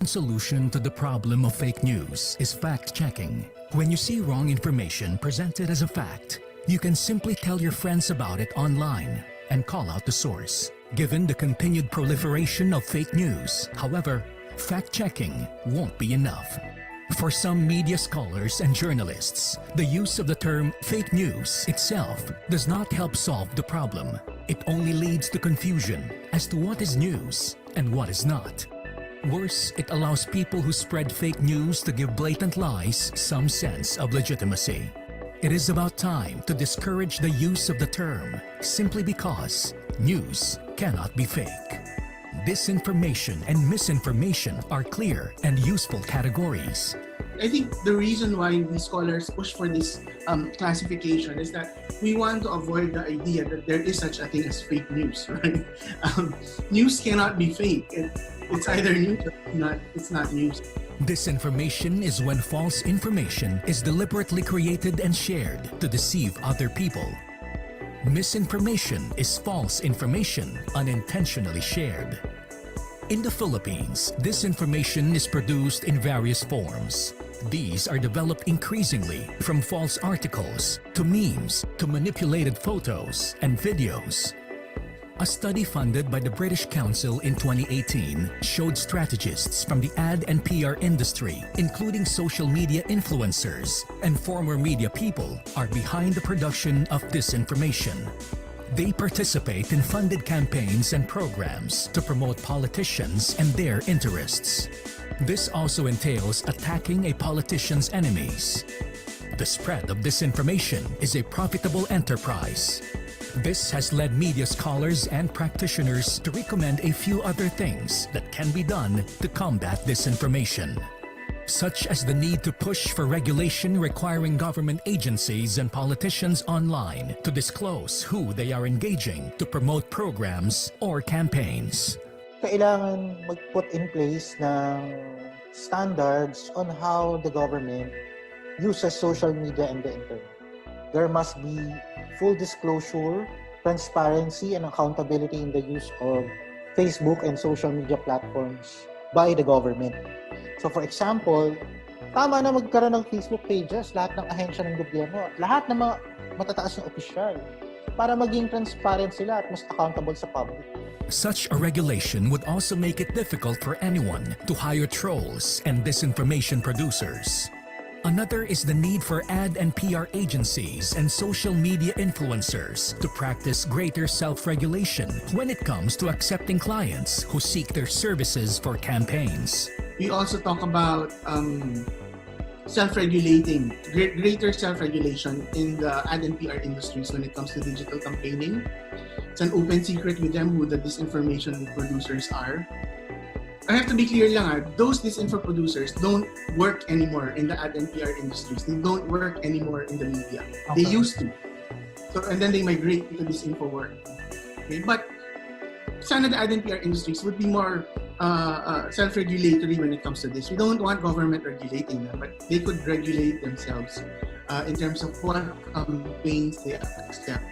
Solution to the problem of fake news is fact-checking. When you see wrong information presented as a fact, you can simply tell your friends about it online and call out the source. Given the continued proliferation of fake news, however, fact-checking won't be enough. For some media scholars and journalists, the use of the term fake news itself does not help solve the problem. It only leads to confusion as to what is news and what is not. Worse, it allows people who spread fake news to give blatant lies some sense of legitimacy. It is about time to discourage the use of the term simply because news cannot be fake. Disinformation and misinformation are clear and useful categories. I think the reason why we scholars push for this classification is that we want to avoid the idea that there is such a thing as fake news, right? News cannot be fake. It's either news or it's not news. Disinformation is when false information is deliberately created and shared to deceive other people. Misinformation is false information unintentionally shared. In the Philippines, disinformation is produced in various forms. These are developed increasingly from false articles, to memes, to manipulated photos and videos. A study funded by the British Council in 2018 showed strategists from the ad and PR industry, including social media influencers and former media people, are behind the production of disinformation. They participate in funded campaigns and programs to promote politicians and their interests. This also entails attacking a politician's enemies. The spread of disinformation is a profitable enterprise. This has led media scholars and practitioners to recommend a few other things that can be done to combat disinformation, such as the need to push for regulation requiring government agencies and politicians online to disclose who they are engaging to promote programs or campaigns. Kailangan mag-put in place ng standards on how the government uses social media and the internet. There must be full disclosure, transparency, and accountability in the use of Facebook and social media platforms by the government. So for example, tama na magkaroon ng Facebook pages, lahat ng ahensya ng gobyerno, lahat ng mga matataas na opisyal, para maging transparent sila at mas accountable sa public. Such a regulation would also make it difficult for anyone to hire trolls and disinformation producers. Another is the need for ad and PR agencies and social media influencers to practice greater self-regulation when it comes to accepting clients who seek their services for campaigns. We also talk about self-regulating, greater self-regulation in the ad and PR industries when it comes to digital campaigning. It's an open secret with them who the disinformation producers are. I have to be clear lang, those disinfo producers don't work anymore in the ad and PR industries. They don't work anymore in the media. Okay. They used to. So, and then they migrate into disinfo work. Okay? But sana the ad and PR industries would be more self-regulatory when it comes to this. We don't want government regulating them, but they could regulate themselves in terms of what campaigns they accept,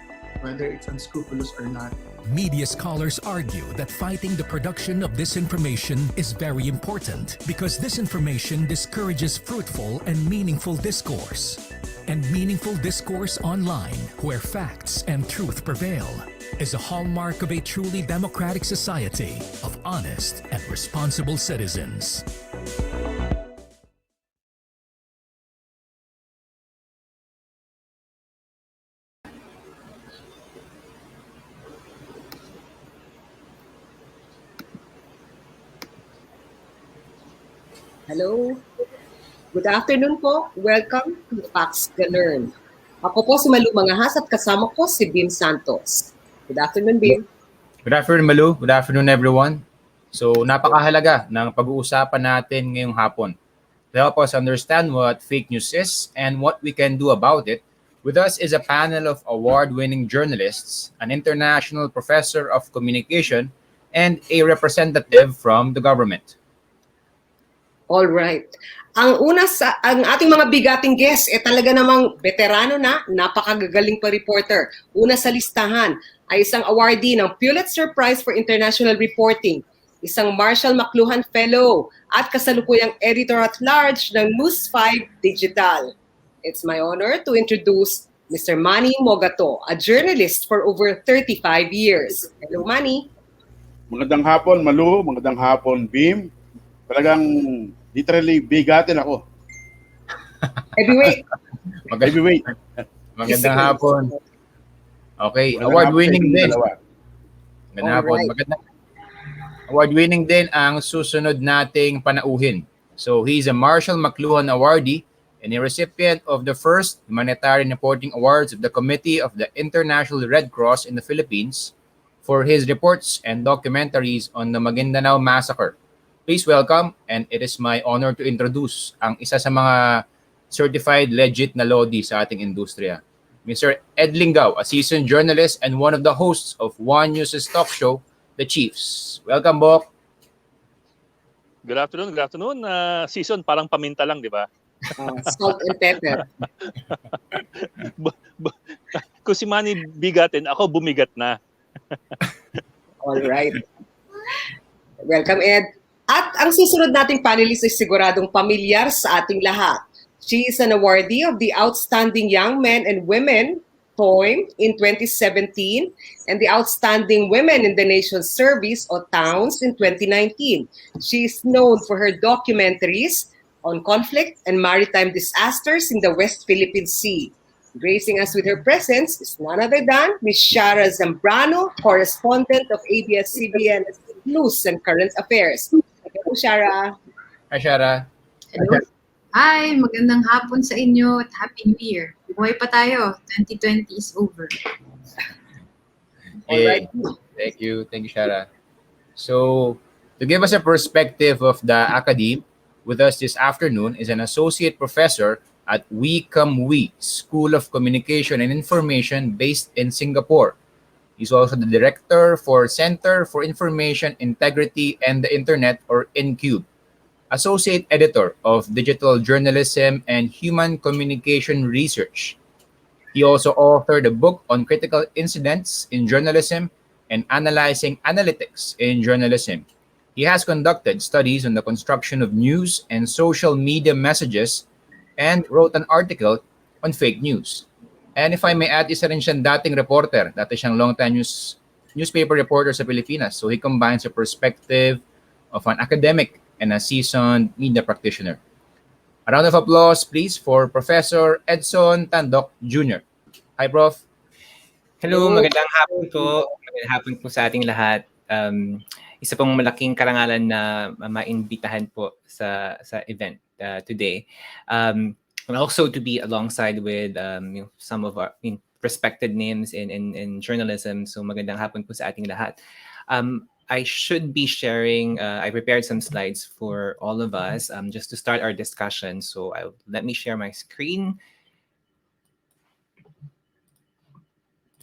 whether it's unscrupulous or not. Media scholars argue that fighting the production of disinformation is very important because disinformation discourages fruitful and meaningful discourse. And meaningful discourse online, where facts and truth prevail, is a hallmark of a truly democratic society of honest and responsible citizens. Hello. Good afternoon po. Welcome to Ganern. Ako po si Malu Mangahas at kasama ko si Bim Santos. Good afternoon, Bim. Good afternoon, Malu. Good afternoon, everyone. So, napakahalaga ng pag-uusapan natin ngayong hapon to help us understand what fake news is and what we can do about it. With us is a panel of award-winning journalists, an international professor of communication, and a representative from the government. All right. Ang ating mga bigating guest talaga namang veterano na, napakagagaling pa reporter. Una sa listahan ay isang awardee ng PhilSTAR Prize for International Reporting, isang Marshall McLuhan Fellow at kasalukuyang Editor-at-Large ng News5 Digital. It's my honor to introduce Mr. Manny Mogato, a journalist for over 35 years. Hello, Manny. Magandang hapon, Malu. Magandang hapon, Bim. Talagang literally bigatin ako. Heavyweight. Heavyweight. Magandang hapon. Okay, Magandang award-winning hapon sa din. inyong dalawa. Magandang hapon. Alright. Magandang award-winning din ang susunod nating panauhin. So, he's a Marshall McLuhan Awardee and a recipient of the first Humanitarian Reporting Awards of the Committee of the International Red Cross in the Philippines for his reports and documentaries on the Maguindanao Massacre. Please welcome, and it is my honor to introduce ang isa sa mga certified legit na Lodi sa ating industriya, Mr. Ed Lingao, a seasoned journalist and one of the hosts of One News's talk show, The Chiefs. Welcome, Bok. Good afternoon, good afternoon. Season parang paminta lang, di ba? Salt and pepper. Kung si Manny bigatin, ako bumigat na. All right. Welcome, Ed. At ang susunod nating panelist ay siguradong pamilyar sa ating lahat. She is an awardee of the Outstanding Young Men and Women poem in 2017 and the Outstanding Women in the Nation's Service or TOWNS in 2019. She is known for her documentaries on conflict and maritime disasters in the West Philippine Sea. Gracing us with her presence is none other than Ms. Shara Zambrano, correspondent of ABS-CBN News and Current Affairs. Hello, Shara. Hi, Shara. Hello. Hi, magandang hapon sa inyo at Happy New Year. Buhay pa tayo. 2020 is over. Alright. Thank you, Shara. So, to give us a perspective of the academe, with us this afternoon is an associate professor at We School of Communication and Information based in Singapore. He's also the director for Center for Information Integrity and the Internet, or InCube, associate editor of Digital Journalism and Human Communication Research. He also authored a book on critical incidents in journalism and analyzing analytics in journalism. He has conducted studies on the construction of news and social media messages and wrote an article on fake news. And if I may add, isa rin siyang dating reporter. Dati siyang long-time newspaper reporter sa Pilipinas. So he combines the perspective of an academic and a seasoned media practitioner. A round of applause, please, for Professor Edson Tandok Jr. Hi, Prof. Hello, magandang hapon po. Magandang hapon po sa ating lahat. Isa pong malaking karangalan na maimbitahan po sa event today. And also to be alongside with some of our respected names in journalism. So magandang hapon po sa ating lahat. I should be sharing, I prepared some slides for all of us just to start our discussion. So let me share my screen.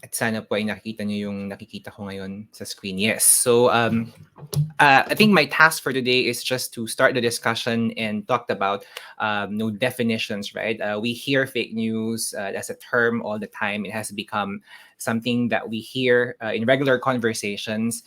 At sana po ay nakikita niyo yung nakikita ko ngayon sa screen. Yes. So I think my task for today is just to start the discussion and talk about no definitions, right? We hear fake news as a term all the time. It has become something that we hear in regular conversations.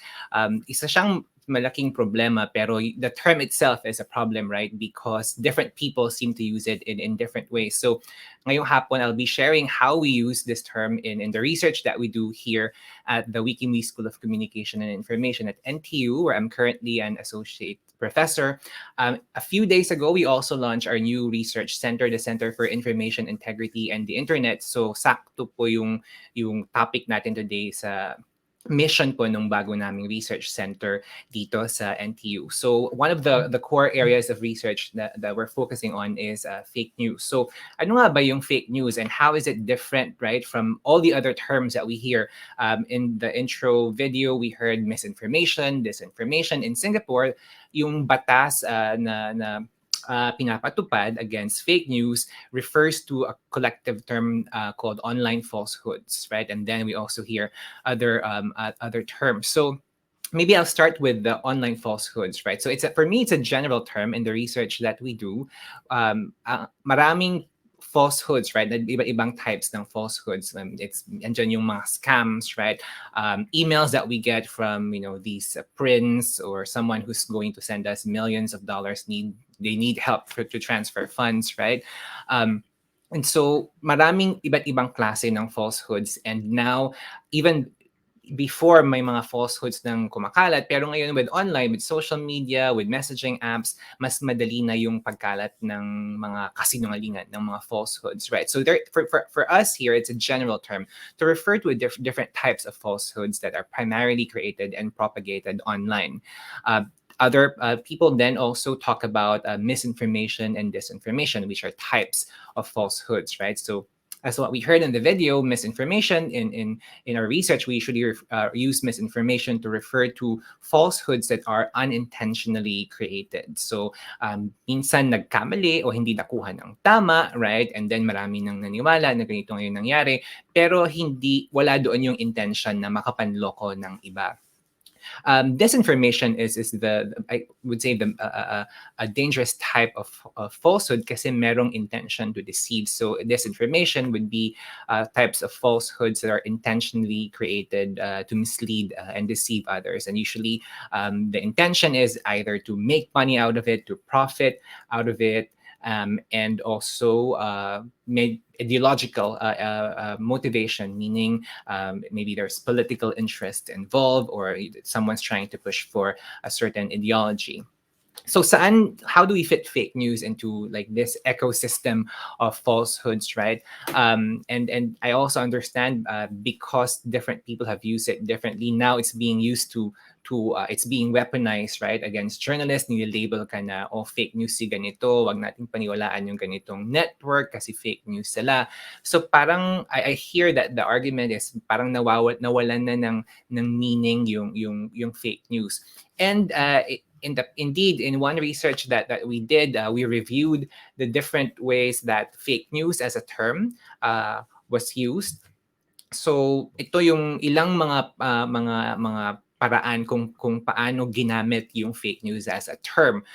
Isa siyang malaking problema, pero the term itself is a problem, right? Because different people seem to use it in different ways. So ngayong hapon, I'll be sharing how we use this term in the research that we do here at the WikiMe School of Communication and Information at NTU, where I'm currently an associate professor. A few days ago, we also launched our new research center, the Center for Information Integrity and the Internet. So sakto po yung topic natin today sa mission po nung bago naming research center dito sa NTU. So one of the core areas of research that we're focusing on is fake news. So ano nga ba yung fake news and how is it different, right, from all the other terms that we hear? In the intro video, we heard misinformation, disinformation. In Singapore, yung batas na pinapatupad against fake news refers to a collective term called online falsehoods, right? And then we also hear other terms. So maybe I'll start with the online falsehoods, right? So for me, it's a general term in the research that we do. Maraming falsehoods, right? Iba-ibang types ng falsehoods. It's andyan yung mga scams, right? Emails that we get from, these prince or someone who's going to send us millions of dollars. They need help to transfer funds, right? And so maraming iba't ibang klase ng falsehoods, and now even before may mga falsehoods ng kumakalat, pero ngayon with online, with social media, with messaging apps, mas madali na yung pagkalat ng mga kasinungalingan, ng mga falsehoods, right? So there, for us here, it's a general term to refer to different types of falsehoods that are primarily created and propagated online. Other people then also talk about misinformation and disinformation, which are types of falsehoods, right? So as what we heard in the video, misinformation, in our research, we usually use misinformation to refer to falsehoods that are unintentionally created. So minsan nagkamali o hindi nakuha ng tama, right? And then marami nang naniwala na ganito ngayon nangyari, pero wala doon yung intention na makapanloko ng iba. Disinformation is I would say a dangerous type of falsehood kasi merong intention to deceive. So disinformation would be types of falsehoods that are intentionally created to mislead and deceive others. And usually the intention is either to make money out of it, to profit out of it, and also ideological motivation, meaning maybe there's political interest involved or someone's trying to push for a certain ideology. So how do we fit fake news into like this ecosystem of falsehoods, right? And I also understand because different people have used it differently. Now it's being used to it's being weaponized, right, against journalists. Nililabel ka na, fake news si ganito, wag natin paniwalaan yung ganitong network kasi fake news sila. So parang I hear that the argument is parang nawalan na ng meaning yung fake news. And indeed, in one research that we did, we reviewed the different ways that fake news as a term was used. So ito yung ilang mga paraan kung paano ginamit yung fake news as a term.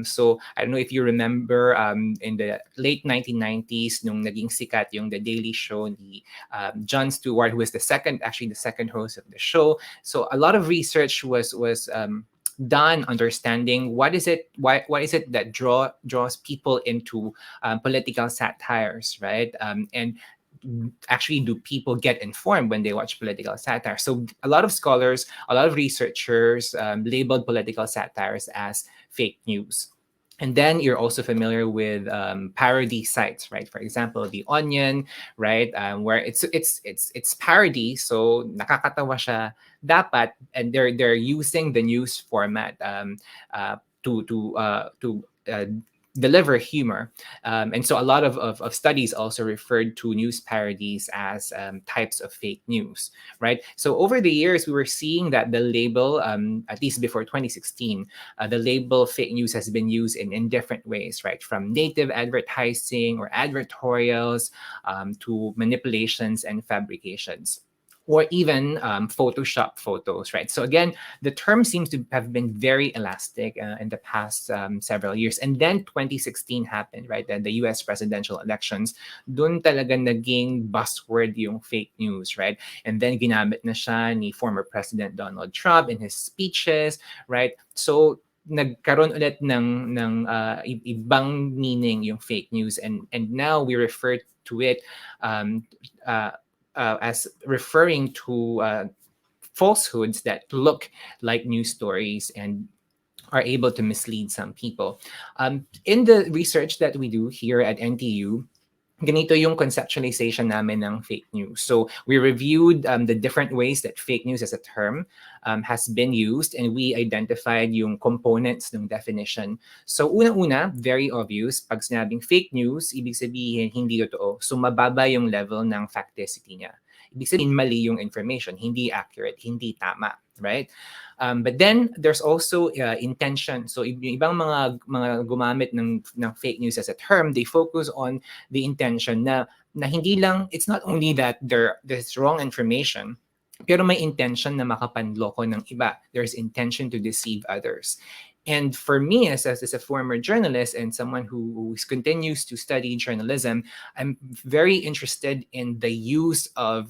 So I don't know if you remember in the late 1990s nung naging sikat yung The Daily Show ni Jon Stewart, who was the second host of the show. So a lot of research was done understanding why is it that draws people into political satires, right? And actually, do people get informed when they watch political satire? So a lot of scholars, a lot of researchers labeled political satires as fake news. And then you're also familiar with parody sites, right? For example, The Onion, right? Where it's parody, so nakakatawa siya dapat, and they're using the news format to deliver humor. And so a lot of studies also referred to news parodies as types of fake news, right? So over the years, we were seeing that the label, at least before 2016, the label fake news has been used in different ways, right? From native advertising or advertorials to manipulations and fabrications, or even Photoshop photos, right? So again, the term seems to have been very elastic in the past several years. And then 2016 happened, right? The US presidential elections, dun talaga naging buzzword yung fake news, right? And then ginamit na siya ni former President Donald Trump in his speeches, right? So nagkaroon ulit ng ibang meaning yung fake news, and now we refer to it as referring to falsehoods that look like news stories and are able to mislead some people. In the research that we do here at NTU, ganito yung conceptualization namin ng fake news. So we reviewed the different ways that fake news as a term has been used, and we identified yung components ng definition. So una-una, very obvious, pag sinabing fake news, ibig sabihin hindi totoo. So mababa yung level ng facticity niya. Ibig sabihin mali yung information, hindi accurate, hindi tama, right? But then there's also intention. So yung ibang mga gumamit ng fake news as a term, they focus on the intention na hindi lang, it's not only that there's wrong information, pero may intention na makapanloko ng iba. There's intention to deceive others. And for me, as a former journalist and someone who continues to study journalism, I'm very interested in the use of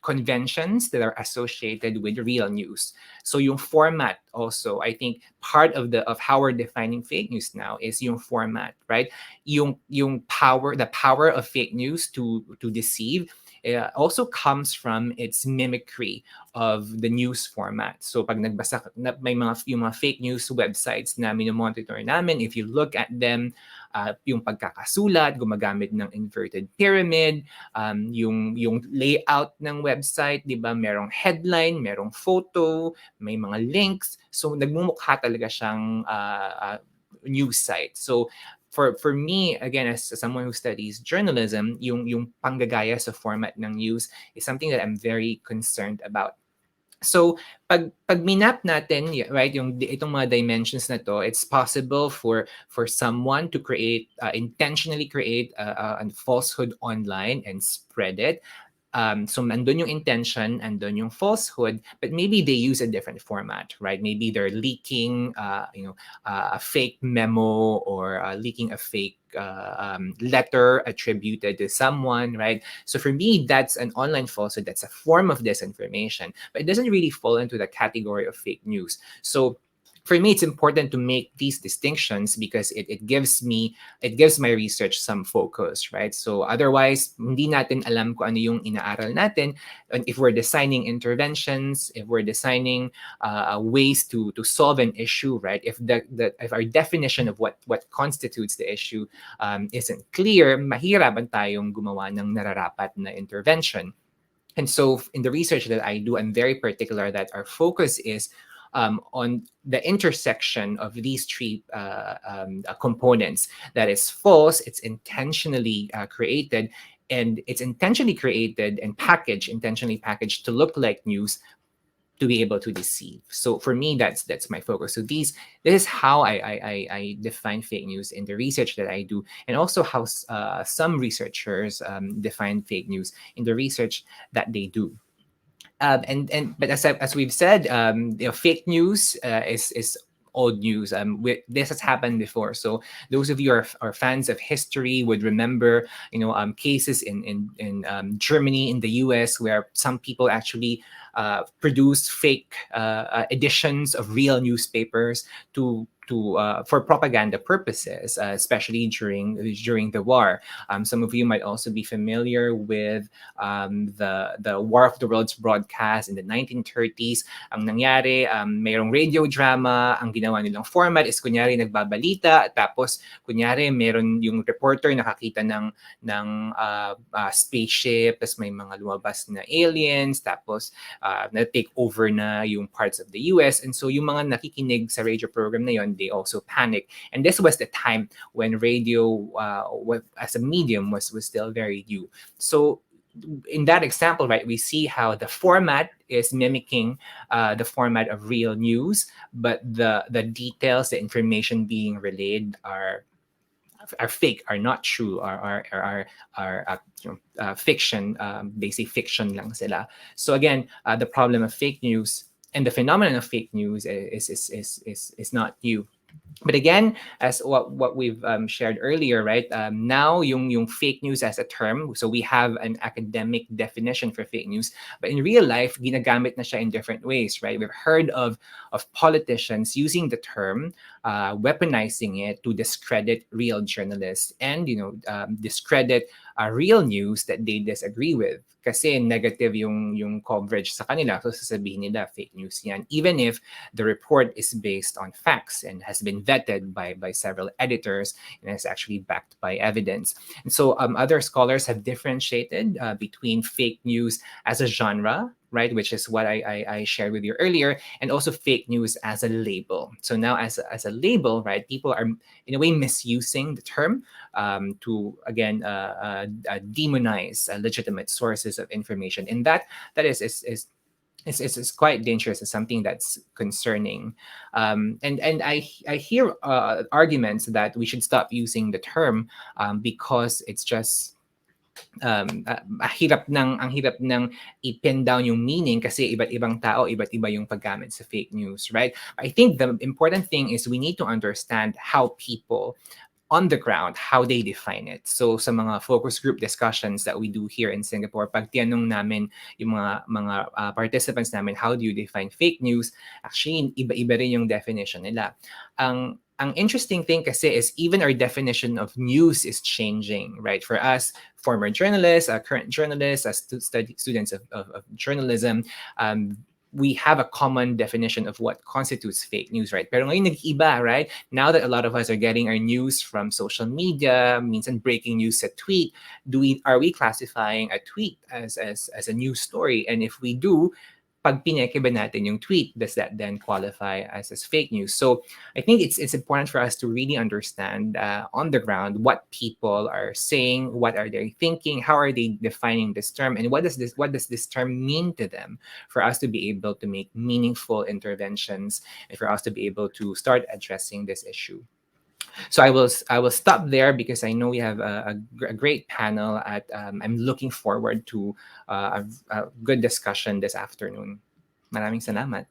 conventions that are associated with real news. So yung format also, I think part of how we're defining fake news now is yung format, right? The power of fake news to deceive also comes from its mimicry of the news format. So pag nagbasa may yung mga fake news websites na minomonitor namin, if you look at them, yung pagkakasulat, gumagamit ng inverted pyramid, yung layout ng website, 'di ba? Merong headline, merong photo, may mga links. So nagmumukha talaga siyang news site. So for me, again, as someone who studies journalism, yung panggagaya sa format ng news is something that I'm very concerned about. So pag minap natin, right, itong mga dimensions na to, it's possible for someone to intentionally create a falsehood online and spread it. So nandun yung intention, andun yung falsehood, but maybe they use a different format, right? Maybe they're leaking, a fake memo or leaking a fake letter attributed to someone, right? So for me, that's an online falsehood. That's a form of disinformation, but it doesn't really fall into the category of fake news. So for me, it's important to make these distinctions because it gives my research some focus, right? So otherwise, hindi natin alam kung ano yung inaaral natin. And if we're designing interventions, if we're designing ways to solve an issue, right? If our definition of what constitutes the issue isn't clear, mahirapan tayong gumawa ng nararapat na intervention. And so in the research that I do, I'm very particular that our focus is on the intersection of these three components. That is false, it's intentionally created, and it's intentionally created and intentionally packaged to look like news, to be able to deceive. So for me, that's my focus. So this is how I define fake news in the research that I do, and also how some researchers define fake news in the research that they do. But as we've said, fake news is old news. This has happened before. So those of you who are fans of history would remember, cases in Germany, in the U.S., where some people actually produced fake editions of real newspapers for propaganda purposes, especially during the war. Some of you might also be familiar with the War of the Worlds broadcast in the 1930s. Ang nangyari, mayroong radio drama, ang ginawa nilang format is kunyari nagbabalita, tapos kunyari meron yung reporter nakakita ng spaceship, tapos may mga lumabas na aliens, tapos na-take over na yung parts of the US. And so yung mga nakikinig sa radio program na yon, they also panic. And this was the time when radio as a medium was still very new. So in that example, right, we see how the format is mimicking the format of real news, but the details, the information being relayed are fake, are not true, are fiction. Basic fiction lang sila. So again, the problem of fake news and the phenomenon of fake news is not new. But again, as what we've shared earlier, right? Now, yung fake news as a term, so we have an academic definition for fake news, but in real life, ginagamit na siya in different ways, right? We've heard of politicians using the term, weaponizing it to discredit real journalists and discredit real news that they disagree with. Kasi negative yung coverage sa kanila, so sasabihin nila fake news yan, even if the report is based on facts and has been vetted by several editors and is actually backed by evidence. And so other scholars have differentiated between fake news as a genre, right, which is what I shared with you earlier, and also fake news as a label. So now as a label, right, people are in a way misusing the term to again demonize legitimate sources of information, and that is quite dangerous. It's something that's concerning, and I hear arguments that we should stop using the term because it's just ang hirap ng i-pin down yung meaning kasi iba't ibang tao, iba't iba yung paggamit sa fake news, right? I think the important thing is we need to understand how people on the ground, how they define it. So sa mga focus group discussions that we do here in Singapore, pag tinanong namin yung mga participants namin, how do you define fake news? Actually, iba-iba rin yung definition nila. Ang interesting thing kasi is even our definition of news is changing, right? For us, former journalists, current journalists, as students of journalism, we have a common definition of what constitutes fake news, right? Pero ngayon nag-iba, right? Now that a lot of us are getting our news from social media, minsan breaking news sa tweet, are we classifying a tweet as a news story? And if we do, pag pineke ba natin yung tweet, does that then qualify as fake news? So I think it's important for us to really understand on the ground what people are saying, what are they thinking, how are they defining this term, and what does this term mean to them, for us to be able to make meaningful interventions and for us to be able to start addressing this issue. So I will stop there because I know we have a great panel. I'm looking forward to a good discussion this afternoon. Maraming salamat.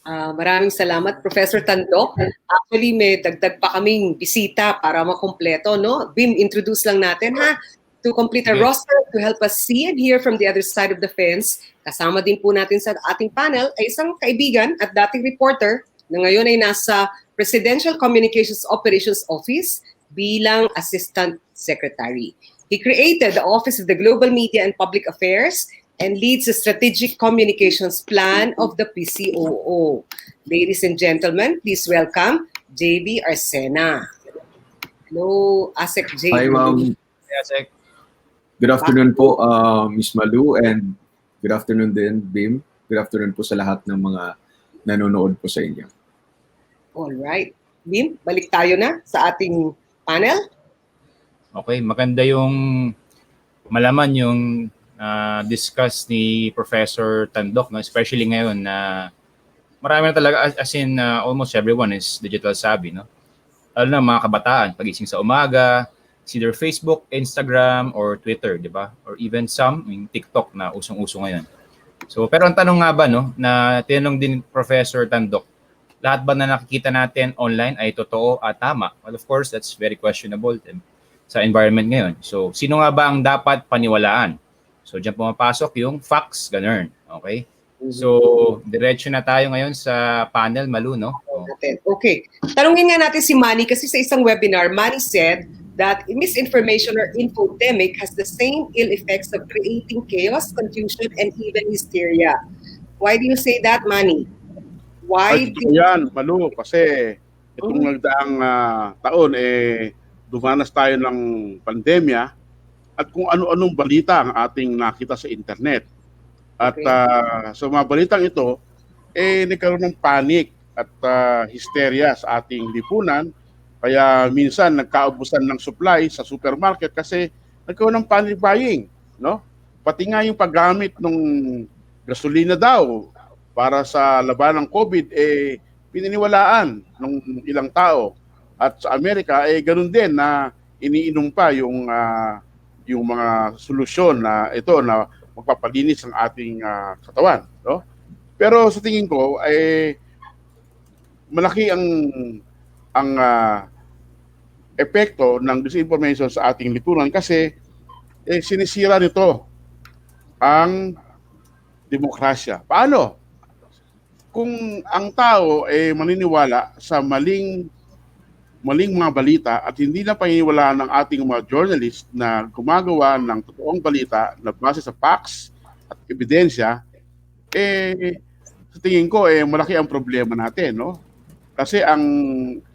Maraming salamat, Professor Tandok. Actually, may dagdag pa kaming bisita para makumpleto, no? Bim, introduce lang natin, ha? To complete our roster, to help us see and hear from the other side of the fence. Kasama din po natin sa ating panel ay isang kaibigan at dating reporter na ngayon ay nasa Presidential Communications Operations Office bilang Assistant Secretary. He created the Office of the Global Media and Public Affairs and leads the Strategic Communications Plan of the PCOO. Ladies and gentlemen, please welcome JB Arsena. Hello, Asek JB. Hi, ma'am. Hey, Asek. Good afternoon po, Miss Malu, and good afternoon din, Bim. Good afternoon po sa lahat ng mga nanonood po sa inyo. Alright. Bim, balik tayo na sa ating panel. Okay, maganda yung malaman yung discuss ni Professor Tandok, no? Especially ngayon na marami na talaga, as in almost everyone is digital savvy, no? Lalo na mga kabataan, pagising sa umaga, it's either Facebook, Instagram, or Twitter, di ba? Or even some, yung TikTok na usong-uso ngayon. So, pero ang tanong nga ba, no, na tinanong din Professor Tandok, lahat ba na nakikita natin online ay totoo at tama? Well, of course, that's very questionable sa environment ngayon. So, sino nga ba ang dapat paniwalaan? So, diyan pumapasok yung facts, Ganern. Okay? So, diretso na tayo ngayon sa panel, Malu, no? Okay. Tanungin nga natin si Manny kasi sa isang webinar, Manny said that misinformation or infodemic has the same ill effects of creating chaos, confusion, and even hysteria. Why do you say that, Manny? Why? Yan, Malu, kasi itong nagdaang taon, dumanas tayo ng pandemya at kung ano-anong balita ang ating nakita sa internet. At sa mga balitang ito, nagkaroon ng panic at hysteria sa ating lipunan. Kaya minsan nagkaubusan ng supply sa supermarket kasi nagkaroon ng panic buying. No? Pati nga yung paggamit ng gasolina daw para sa laban ng COVID, pininiwalaan ng ilang tao. At sa Amerika, ganun din na iniinom pa yung mga solusyon na ito na magpapalinis ng ating katawan. No? Pero sa tingin ko, malaki ang epekto ng disinformation sa ating lipunan kasi sinisira nito ang demokrasya. Paano? Kung ang tao maniniwala sa maling mga balita at hindi na paniniwalaan ng ating mga journalist na gumagawa ng totoong balita na base sa facts at ebidensya, sa tingin ko malaki ang problema natin, no? Kasi ang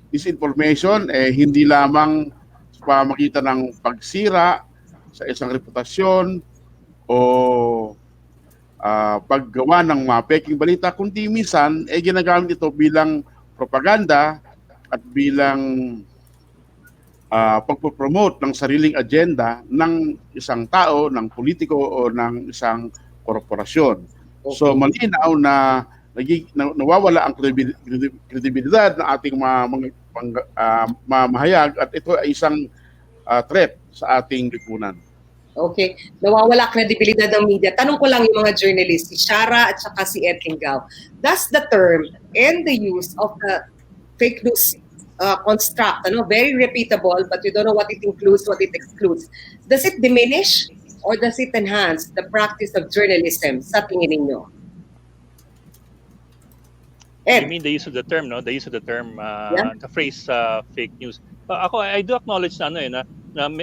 disinformation hindi lamang sa pamamagitan ng pagsira sa isang reputasyon o paggawa ng mga peking balita, kundi minsan ginagamit ito bilang propaganda at bilang pagpopromote ng sariling agenda ng isang tao, ng politiko o ng isang korporasyon. Okay. So malinaw na nawawala ang kredibilidad ng ating mamahayag at ito ay isang threat sa ating lipunan. Okay. Nawawala kredibilidad ng media. Tanong ko lang yung mga journalists, si Shara at saka si Ed Lingao. Does the term and the use of the fake news construct, very reputable, but you don't know what it includes, what it excludes, does it diminish or does it enhance the practice of journalism sa tingin ninyo? You Ed? mean the use of the term, no? The use of the term, Yeah. the phrase fake news. Ako, I do acknowledge na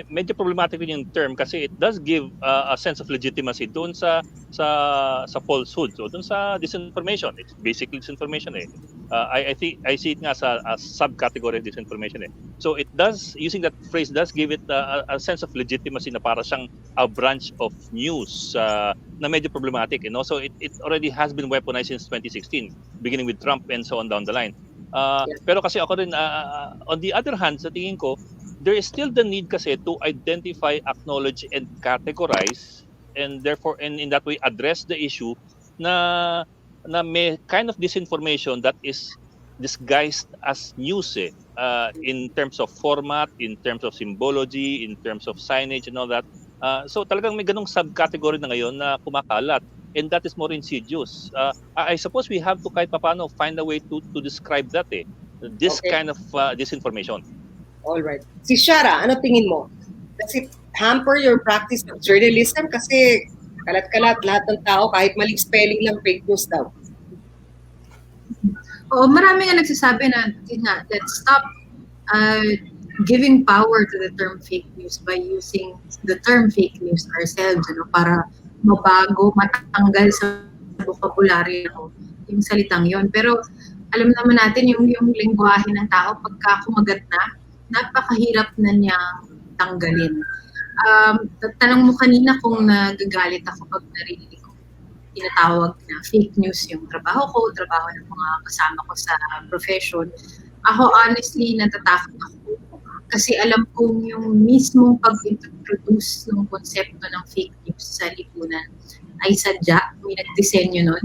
medyo problematic din yung term kasi it does give a sense of legitimacy doon sa falsehoods o doon sa disinformation. It's basically disinformation eh. I think I see it nga sa a subcategory of disinformation eh. So it does, using that phrase does give it a sense of legitimacy na para siyang a branch of news na medyo problematic, So it already has been weaponized since 2016, beginning with Trump and so on down the line. Pero kasi ako rin, on the other hand, sa tingin ko, there is still the need kasi to identify, acknowledge, and categorize, and therefore, and in that way, address the issue na may kind of disinformation that is disguised as news in terms of format, in terms of symbology, in terms of signage and all that. So talagang may ganong subcategory na ngayon na kumakalat, and that is more insidious. I suppose we have to kahit papaano find a way to describe that this Okay. kind of disinformation. All right. Si Shara, ano tingin mo? Does it hamper your practice of journalism? Kasi kalat-kalat, lahat ng tao, kahit maling spelling lang, fake news daw. Oo, marami nga nagsasabi na, let's stop giving power to the term fake news by using the term fake news ourselves, para mabago, matanggal sa vocabulary yung salitang yon. Pero alam naman natin yung lengguwahe ng tao, pagka kumagat na, napakahirap na niyang tanggalin. Tanong mo kanina kung nagagalit ako pag narinig ko tinatawag na fake news yung trabaho ko, trabaho ng mga kasama ko sa profession. Ako honestly, natatakot ako kasi alam kong yung mismong pag-introduce ng konsepto ng fake news sa lipunan ay sadya, may nagdisenyo nun.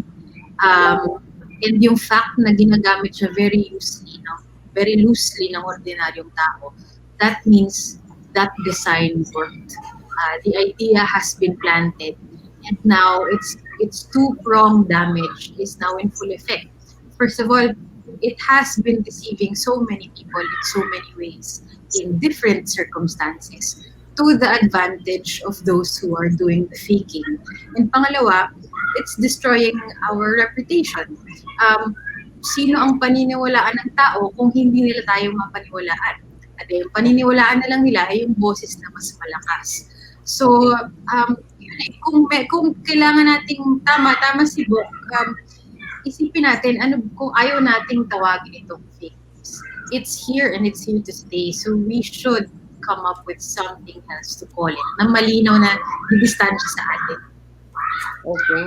And yung fact na ginagamit siya very loosely ng ordinaryong tao, that means that design worked. The idea has been planted, and now its two-pronged damage is now in full effect. First of all, it has been deceiving so many people in so many ways, in different circumstances, to the advantage of those who are doing the faking. And pangalawa, it's destroying our reputation. Sino ang paniniwalaan ng tao kung hindi nila tayo mapaniwalaan? At yung paniniwalaan na lang nila ay yung boses na mas malakas. So, kung kailangan nating tama si Bok, isipin natin kung ayaw nating tawagin itong fake news. It's here and it's here to stay. So we should come up with something else to call it na malinaw na didistansya sa atin. Okay.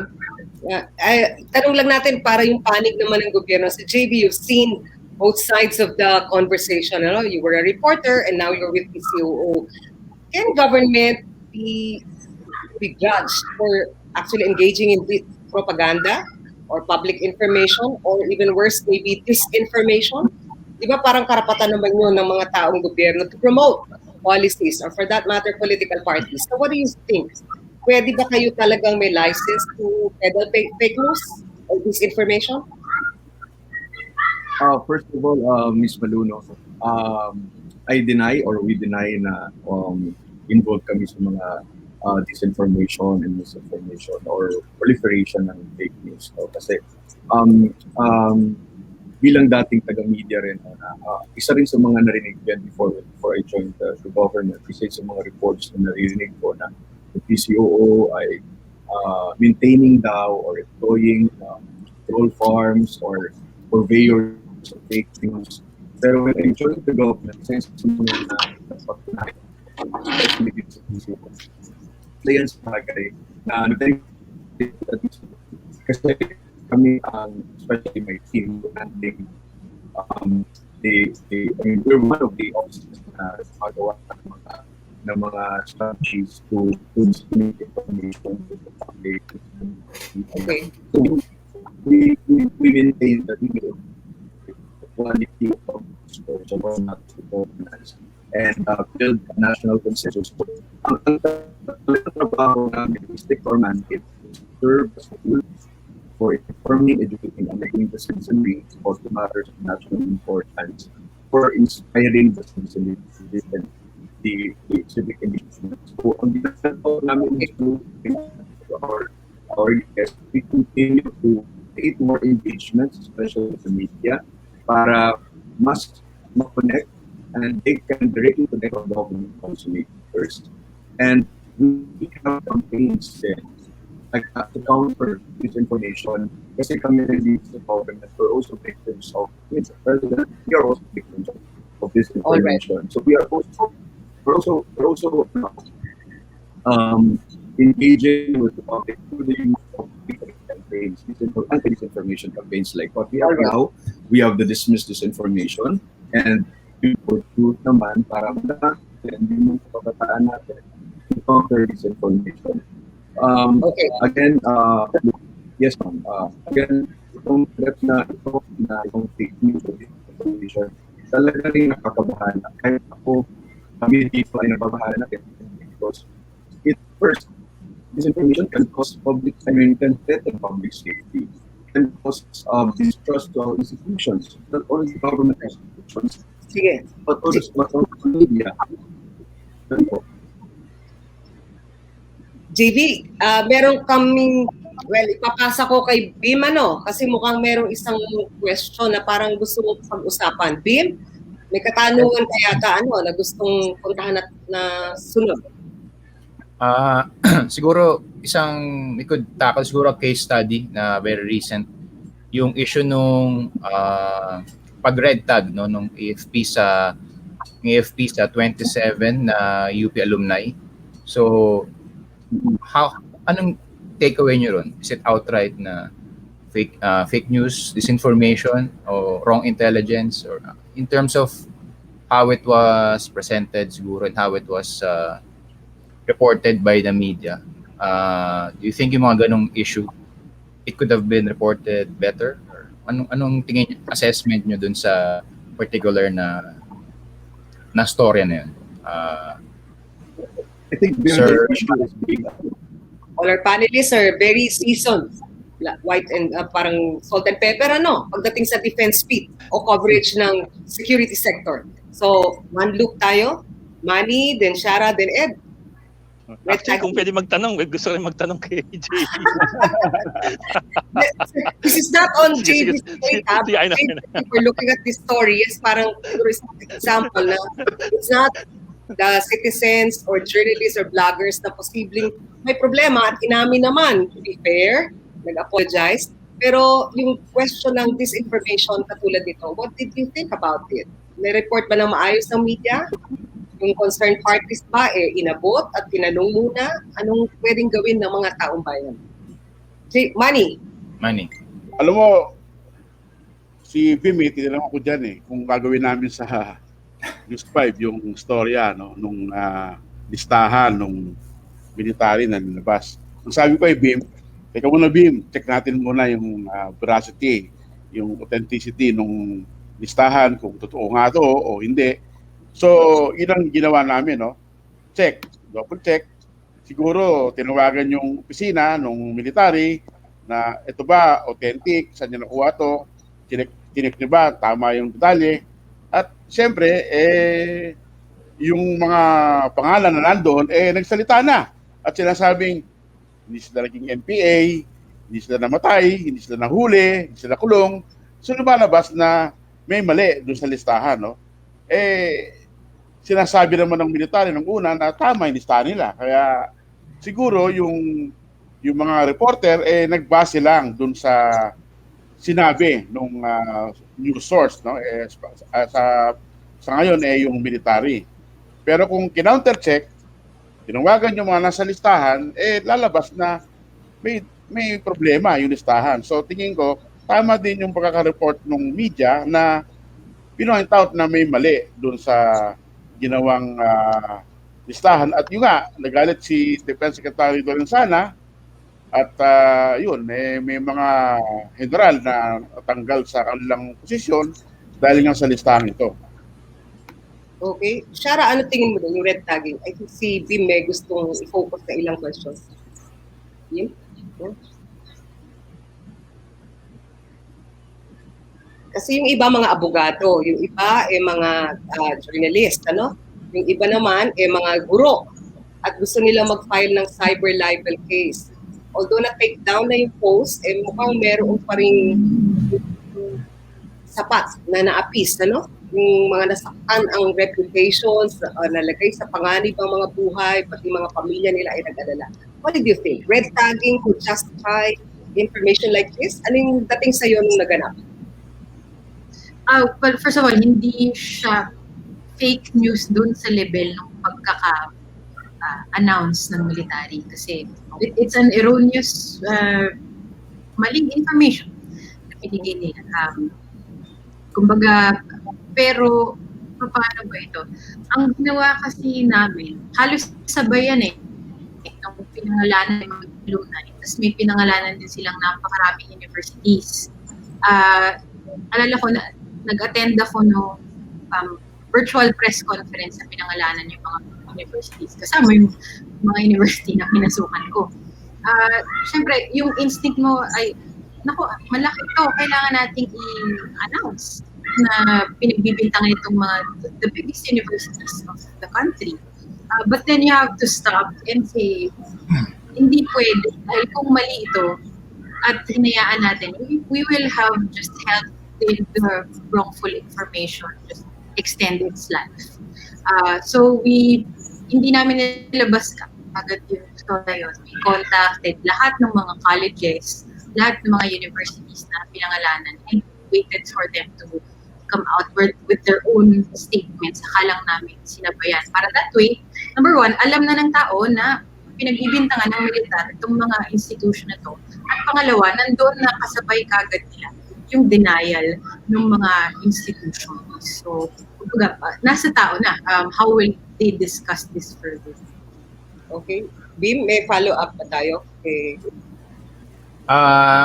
Tanong lang natin para yung panig naman ng gobyerno. Sa JB, you've seen both sides of the conversation. You were a reporter and now you're with PCOO. Can government be judged for actually engaging in propaganda or public information or even worse, maybe disinformation? Di ba parang karapatan naman yun ng mga taong gobyerno to promote policies or for that matter, political parties. So what do you think? Pwede ba kayo talagang may license to peddle fake news or disinformation? First of all, Ms. Maluno, I deny or we deny na involved kami sa mga disinformation and misinformation or proliferation ng fake news. Kasi bilang dating taga-media rin, isa rin sa mga narinig yan before I joined the government, isa sa mga reports na naririnig ko na the PCOO ay maintaining daw or employing troll farms or purveyors of fake news. Pero when I joined the government, since mga napatunayan, especially dito sa PCOO, yan sa bagay na kasi kami, especially my team, handling we're one of the officers na magawa ng mga strategies to disseminate information to the public. Okay. So we maintain that the quality of scores are not organized. and build a national consensus. Ang trabaho namin is stick or mandate to serve as a tool for informing, educating, and making the citizenry about the matters of national importance, for inspiring the citizenry and the civic engagement. So, ang ginagawa namin is to our guests, we continue to create more engagements, especially with the media, para mas ma-connect and they can directly connect with government policymakers. And we have campaigns then, like to counter disinformation, kasi kami rin sa government, we're also victims of, we are also victims of disinformation. So we're also engaging with the public through the use of campaigns, anti-disinformation campaigns like what we have now. We have the Dismiss Disinformation, and for truth naman para hindi mo kabataan natin to counter disinformation. Again, yes ma'am, again, itong threat na itong fake news or disinformation, talaga rin nakakabahala. Kahit ako, kami dito ay nababahala natin because first, disinformation can cause can threaten public safety, can cause distrust to our institutions, not only government institutions, but also media. JB, meron kaming, well, ipapasa ko kay Bim, kasi mukhang merong isang question na parang gusto mong pag-usapan. Bim, may katanungan kaya na gustong puntahan na sunod? Siguro we could tackle siguro a case study na very recent, yung issue nung pag-red tag nung AFP sa 27 na UP alumni. So anong takeaway niyo ron? Is it outright na fake news, disinformation, or wrong intelligence, or in terms of how it was presented siguro and how it was reported by the media? Do you think yung mga ganong issue, it could have been reported better? Or anong tingin assessment nyo dun sa particular na storya na yun? I think Sir, all our panelists are very seasoned, white and parang salt and pepper pagdating sa defense speed o coverage ng security sector. So, one look tayo, Manny, then Shara, then Ed. Actually, kung pwede magtanong, gusto rin magtanong kay JB. This is not on JB's point. We're looking at this story, yes, parang example na it's not the citizens or journalists or bloggers na posibleng may problema at inamin naman, to be fair, nag-apologize. Pero yung question ng disinformation katulad nito, what did you think about it? May report ba ng maayos ng media? Yung concerned parties ba inabot at tinanong muna anong pwedeng gawin ng mga taong bayan? Manny. Alam mo, si Bim, tinanong ko dyan kung gagawin namin sa News 5 yung storya nung listahan nung military na nilabas. Ang sabi ko Bim, teka muna Bim, check natin muna yung veracity, yung authenticity nung listahan, kung totoo nga to o hindi. So, yun ang ginawa namin, check, double check. Siguro, tinawagan yung opisina nung military na ito ba, authentic, saan nyo nakuha to, tinik nyo ba, tama yung detalye. At siyempre, yung mga pangalan na nandoon, nagsalita na. At sinasabing, hindi sila naging NPA, hindi sila namatay, hindi sila nahuli, hindi sila kulong. So, lumalabas na may mali doon sa listahan, sinasabi naman ng military nung una na tama yung listahan nila. Kaya siguro yung mga reporter nagbase lang doon sa sinabi nung news source, sa ngayon yung military. Pero kung kinounter-check, tinawagan yung mga nasa listahan, lalabas na may problema yung listahan. So tingin ko, tama din yung pagkaka-report ng media na pinoint out na may mali doon sa ginawang listahan. At yun nga, nagalit si Defense Secretary Lorenzana at may mga general na tanggal sa kanilang posisyon dahil nga sa listahan ito. Okay. Shara, ano tingin mo doon, yung red tagging? I think si Bim may gustong i-focus na ilang questions. Bim? Yeah. Kasi yung iba mga abogado, yung iba mga journalist, ano? Yung iba naman mga guro at gusto nila mag-file ng cyber libel case. Although na-take down na yung post, mukhang meron pa rin sapat na naapis, ano? Yung mga nasaktan ang reputations, nalagay sa panganib ang mga buhay, pati mga pamilya nila ay nag-alala. What did you think? Red tagging could justify information like this? Ano yung dating sa'yo nung naganap? Well, first of all, hindi siya fake news dun sa level ng pagkaka-announce ng military kasi it's an erroneous maling information na binigay nila. Kumbaga, pero paano ba ito? Ang ginawa kasi namin, halos sabayan nung pinangalanan ng mga lunan. Tapos may pinangalanan din silang napakaraming universities. Alala ko na nag-attend ako no virtual press conference na pinangalanan yung mga universities. Kasama yung mga university na pinasukan ko. Siyempre, yung instinct mo ay, naku, malaki to, kailangan nating i-announce na pinagbibintangan itong mga the biggest universities of the country. But then you have to stop and say, hindi pwede, dahil kung mali ito at hinayaan natin, we will have just held the wrongful information just extend its life. So hindi namin nilabas agad yung story yun. We contacted lahat ng mga colleges, lahat ng mga universities na pinangalanan and waited for them to come out with their own statements. Saka lang namin sinabayan. Para that way, number one, alam na ng tao na pinag-ibintangan ng militar itong mga institution na to. At pangalawa, nandoon na kasabay kagad nila yung denial ng mga institutions. So, nasa tao na. How will they discuss this further? Okay. Bim, may follow-up pa tayo? Okay.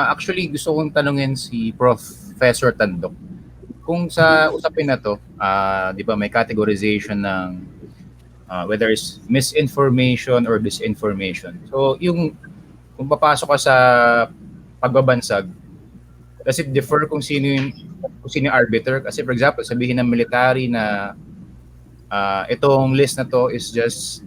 Actually, gusto kong tanungin si Professor Tandok. Kung sa usapin na to, di ba may categorization ng whether it's misinformation or disinformation. So, kung papasok ka sa pagbabansag, does it differ kung sino yung arbiter? Kasi for example, sabihin ng military na itong list na to is just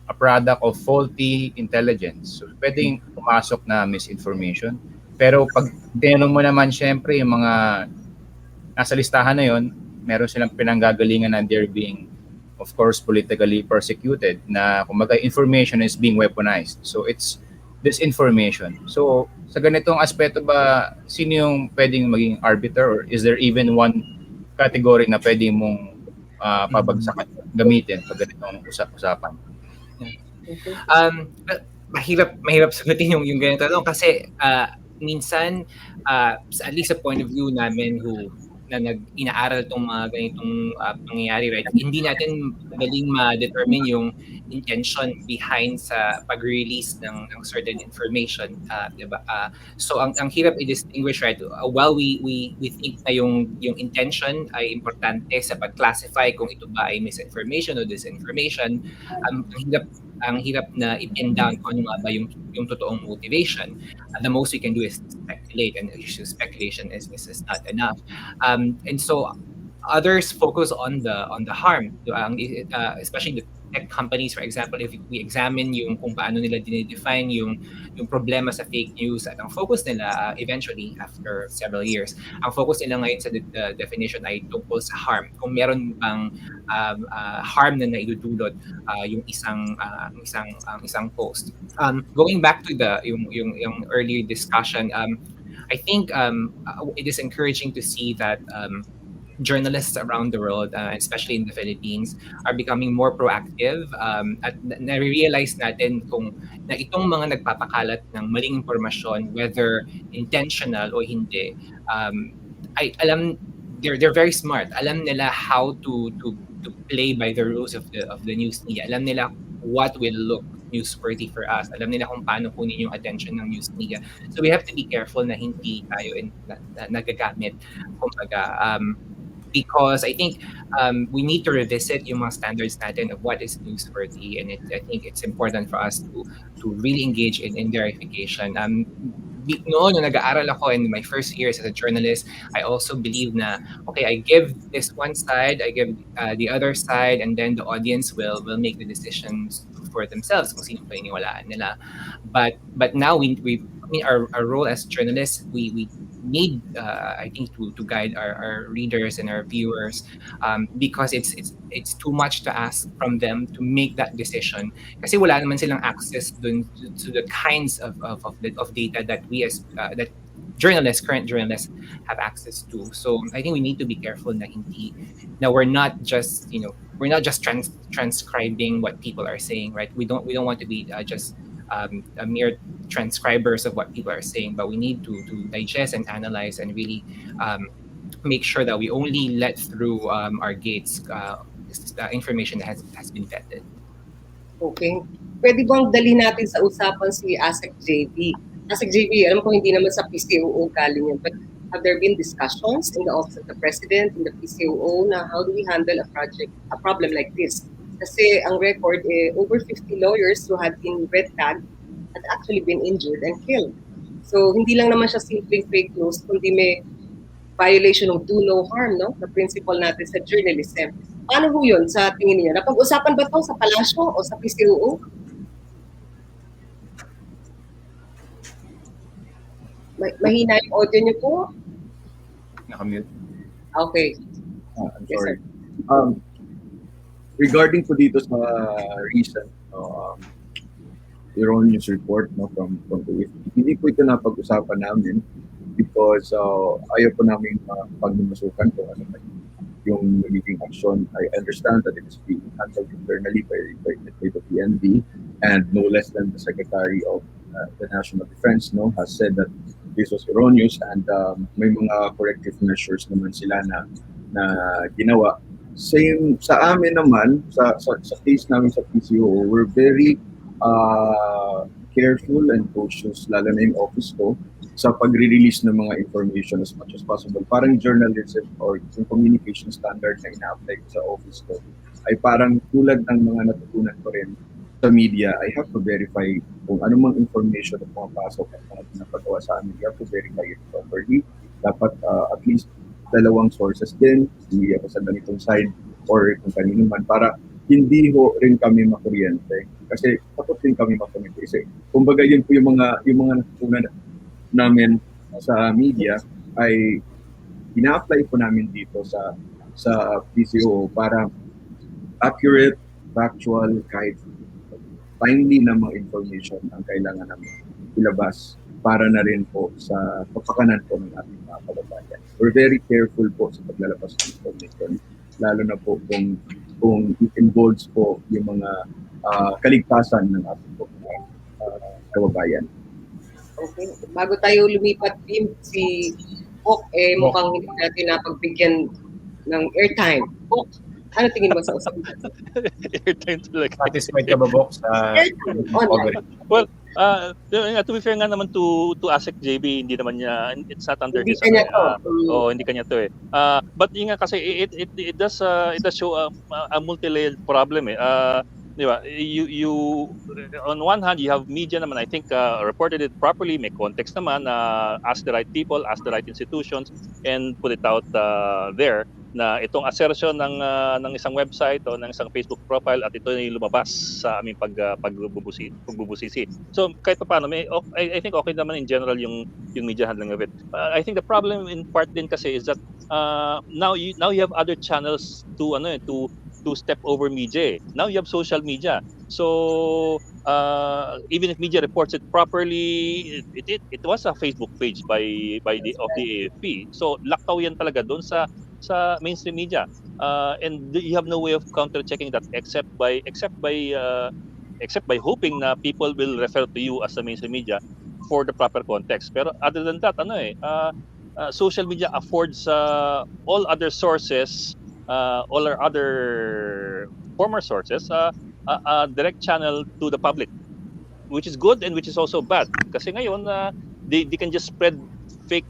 a product of faulty intelligence. So, pwedeng pumasok na misinformation. Pero pag tinanong mo naman, syempre, yung mga nasa listahan na yon, meron silang pinanggagalingan na they're being, of course, politically persecuted, na kumbaga information is being weaponized. So, it's disinformation. So, sa ganitong aspeto ba, sino yung pwedeng maging arbiter, or is there even one category na pwedeng mong pabagsakan, gamitin pag ganitong usapan? Mahirap sagutin yung ganito tanong kasi minsan at least sa point of view namin na inaaral tong mga ganitong pangyayari, right? Hindi natin madaling ma-determine yung intention behind sa pag-release ng certain information, diba? So ang hirap i-distinguish, right? While we think na yung intention ay importante sa pag-classify kung ito ba ay misinformation o disinformation, ang hirap na i-pin down kung ano nga ba yung totoong motivation. The most we can do is speculate, and usually speculation is not enough. And so others focus on the harm, especially the tech companies, for example. If we examine kung paano nila dinidefine yung problema sa fake news, at ang focus nila eventually after several years, ang focus nila ngayon sa definition ay tungkol sa harm. Kung meron bang harm na naidudulot yung isang post. Going back to yung earlier discussion, I think it is encouraging to see that journalists around the world, especially in the Philippines, are becoming more proactive at na-realize natin na itong mga nagpapakalat ng maling impormasyon, whether intentional o hindi, they're very smart. Alam nila how to play by the rules of the news media. Alam nila what will look newsworthy for us. Alam nila kung paano kunin yung attention ng news media. So we have to be careful na hindi tayo nagagamit, kumbaga, because I think we need to revisit yung mga standards natin of what is newsworthy, and I think it's important for us to really engage in verification. Noon, nung nag-aaral ako in my first years as a journalist, I also believe na, okay, I give this one side, I give the other side, and then the audience will make the decisions for themselves kung sino paniniwalaan nila. But now I mean, our role as journalists, we need, I think, to guide our readers and our viewers, because it's too much to ask from them to make that decision, kasi wala naman silang access dun to the kinds of data that we as that current journalists have access to. So I think we need to be careful na hindi na we're not just, we're not just transcribing what people are saying, right? We don't want to be just a mere transcribers of what people are saying, but we need to digest and analyze and really make sure that we only let through our gates information that has been vetted. Okay. Pwede bang dalhin natin sa usapan si ASEC JB? ASEC JB, alam ko hindi naman sa PCOO galing yun, but have there been discussions in the Office of the President, in the PCOO, na how do we handle a problem like this? Kasi ang record, over 50 lawyers who had been red tagged had actually been injured and killed. So, hindi lang naman siya simpleng fake news, kundi may violation of do no harm, no? The principle natin sa journalism. Paano ho yun sa tingin niyo? Napag-usapan ba ito sa palasyo o sa PCOO? Mahina yung audio niyo po? Nakamute. Okay. I'm Yes, sorry. Regarding po dito sa recent erroneous report from AFP, hindi po ito napag-usapan namin because ayaw po namin pagmamasukan kung ano man yung magiging action. I understand that it is being handled internally by the PNP, and no less than the Secretary of the National Defense has said that this was erroneous, and may mga corrective measures naman sila na ginawa. Same sa amin naman, sa case namin sa PCOO, we're very careful and cautious, lalo na yung office ko, sa pagre-release ng mga information as much as possible. Parang journalism or yung communication standard na ina-apply sa office ko ay parang tulad ng mga natutunan ko rin sa media. I have to verify kung anumang information na pumapasok at mga pinapagawa sa amin. You have to verify it properly. Dapat at least dalawang sources din, hindi ako sa ganitong side or kung kanino man, para hindi ho rin kami makuryente. Kasi takot din kami makuryente. Kasi kumbaga yun po yung mga natutunan namin sa media ay ina-apply po namin dito sa PCO para accurate, factual, kahit timely na mga information ang kailangan namin ilabas para na rin po sa kapakanan po ng ating mga kababayan. We're very careful po sa paglalabas ng information, lalo na po kung it involves po yung mga kaligtasan ng ating mga kababayan. Okay. Bago tayo lumipat, Tim, si Hawk, mukhang hindi natin napagbigyan ng airtime. Hawk, ano tingin mo sa usapan? Airtime talaga. Satisfied ka ba, Box? Online. Well, to be fair nga naman to ASEC JB, hindi naman niya, it's not under Hindi his kanya to. hindi kanya to but yun nga kasi it does show a multi-layered problem di ba? You on one hand you have media naman, I think reported it properly, may context naman, ask the right people, ask the right institutions, and put it out there na itong assertion ng isang website o ng isang Facebook profile at ito yung lumabas sa aming pagbubusisi. So kahit paano I think okay naman in general yung media handling of it. I think the problem in part din kasi is that now you have other channels to step over media. Now you have social media. So even if media reports it properly, it was a Facebook page by the AFP. So laktaw yan talaga doon sa mainstream media. And you have no way of counter checking that except by hoping na people will refer to you as the mainstream media for the proper context. Pero other than that, social media affords all other sources, all our other former sources, a direct channel to the public, which is good and which is also bad. Kasi ngayon, they can just spread fake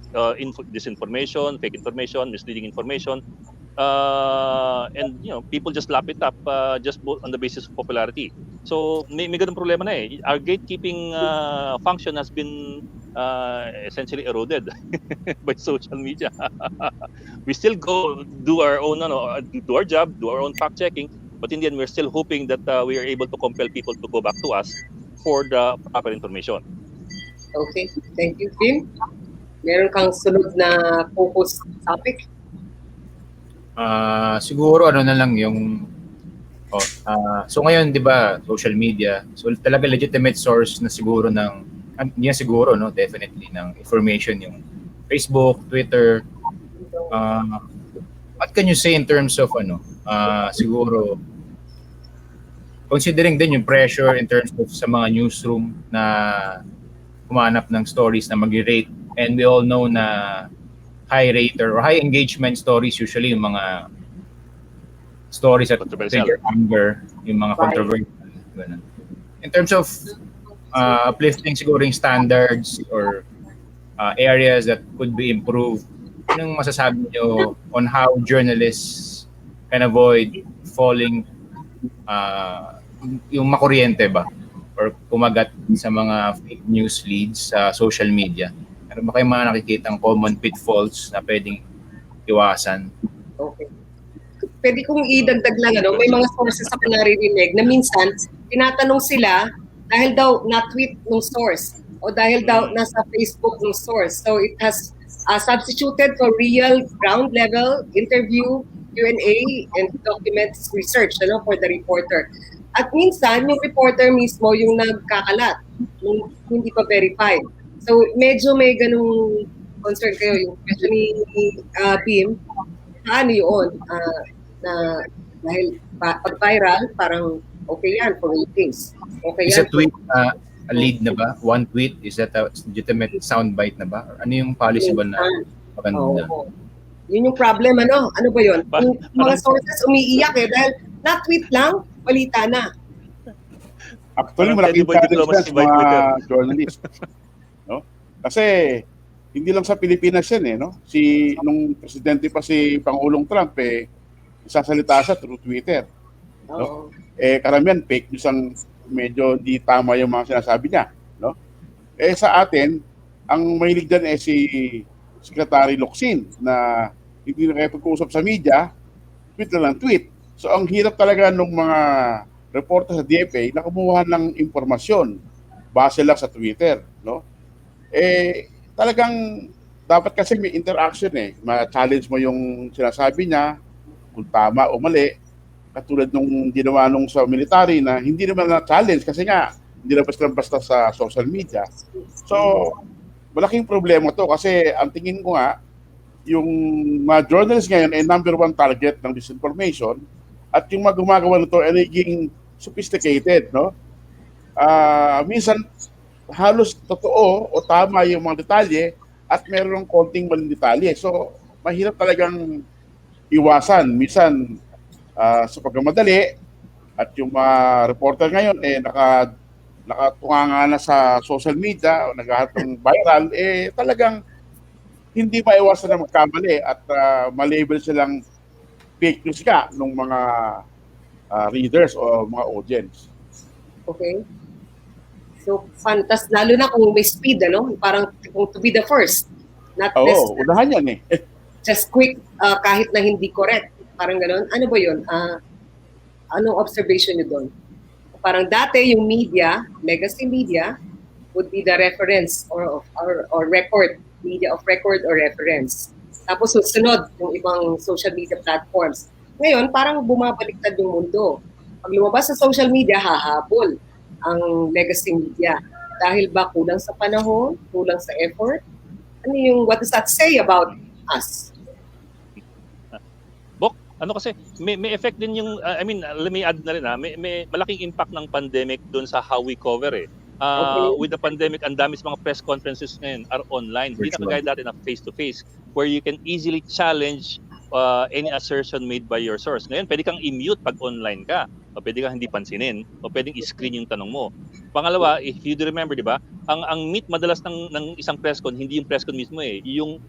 disinformation, fake information, misleading information and people just lap it up just on the basis of popularity. So may ganung problema na eh. Our gatekeeping function has been essentially eroded by social media. We still go do our own do our job, do our own fact checking, but in the end we're still hoping that we are able to compel people to go back to us for the proper information. Okay, thank you, Tim. Meron kang sunod na focus topic? Siguro ano na lang yung so ngayon 'di ba social media, so talaga legitimate source na siguro ng niya siguro no definitely ng information yung Facebook, Twitter. What can you say in terms of siguro considering din yung pressure in terms of sa mga newsroom na humanap ng stories na mag-rate, and we all know na high rater or high engagement stories usually yung mga stories at trigger anger, yung mga controversial. Ganun. In terms of uplifting siguro yung standards or areas that could be improved, anong masasabi nyo on how journalists can avoid falling yung makuryente ba or kumagat sa mga fake news leads sa social media? Ano ba kayong mga nakikitang common pitfalls na pwedeng iwasan? Okay. Pwede kong idagdag lang, may mga sources ako naririnig na minsan tinatanong sila dahil daw na-tweet ng source o dahil daw nasa Facebook ng source. So it has substituted for real ground level interview, Q&A, and documents research for the reporter. At minsan, yung reporter mismo yung nagkakalat, yung hindi pa verified. So medyo may ganung concern kayo. Yung question ni Bim, ano yun? Na dahil pag viral, parang okay yan for ratings. Okay Is yan. a tweet a lead na ba? One tweet, is that a legitimate soundbite na ba? Or ano yung policy ba na maganda? Yun yung problem, ano? Ano ba yun? Yung mga sources umiiyak dahil na-tweet lang, balita na. Actually, malaking challenge na sa mga journalists. No? Kasi, hindi lang sa Pilipinas yan no? Nung presidente pa si Pangulong Trump, isasalita siya through Twitter. No? Karamihan, fake news ang medyo di tama yung mga sinasabi niya. No? Sa atin, ang mahilig dyan si Secretary Locsin na hindi nakipag-usap sa media, tweet na lang tweet. So ang hirap talaga ng mga reporter sa DFA na kumuha ng impormasyon base lang sa Twitter. No? Talagang dapat kasi may interaction ma-challenge mo yung sinasabi niya kung tama o mali. Katulad nung ginawa nung sa military na hindi naman na-challenge kasi nga hindi na basta sa social media. So, malaking problema to kasi ang tingin ko nga, yung mga journalists ngayon ay number one target ng disinformation at yung mga gumagawa nito ay naging sophisticated, no? Minsan, halos totoo o tama yung mga detalye at meron ng konting maling detalye. So, mahirap talagang iwasan. Minsan, sa pagkamadali at yung mga reporter ngayon nakatunganga na sa social media o naghahanap ng viral, talagang hindi maiwasan na magkamali at malabel silang fake news ka ng mga readers o mga audience. Okay. So, fantastic. Lalo na kung may speed, parang to be the first. Unahan yan Just quick, kahit na hindi correct. Parang gano'n. Ano ba yun? Anong observation nyo doon? Parang dati yung media, legacy media, would be the reference or record, media of record or reference. Tapos susunod yung ibang social media platforms. Ngayon, parang bumabaliktad yung mundo. Pag lumabas sa social media, hahabol ang legacy media. Dahil ba kulang sa panahon, kulang sa effort? What does that say about us? Ano kasi may effect din yung let me add na rin may malaking impact ng pandemic doon sa how we cover with the pandemic ang dami sa mga press conferences ngayon are online, hindi na kagaya dati na face to face where you can easily challenge any assertion made by your source. Ngayon pwede kang i-mute pag online ka. o pwede kang hindi pansinin, o pwedeng i-screen yung tanong mo. Pangalawa, if you do remember, di ba, ang meet madalas ng isang press con, hindi yung press con mismo yung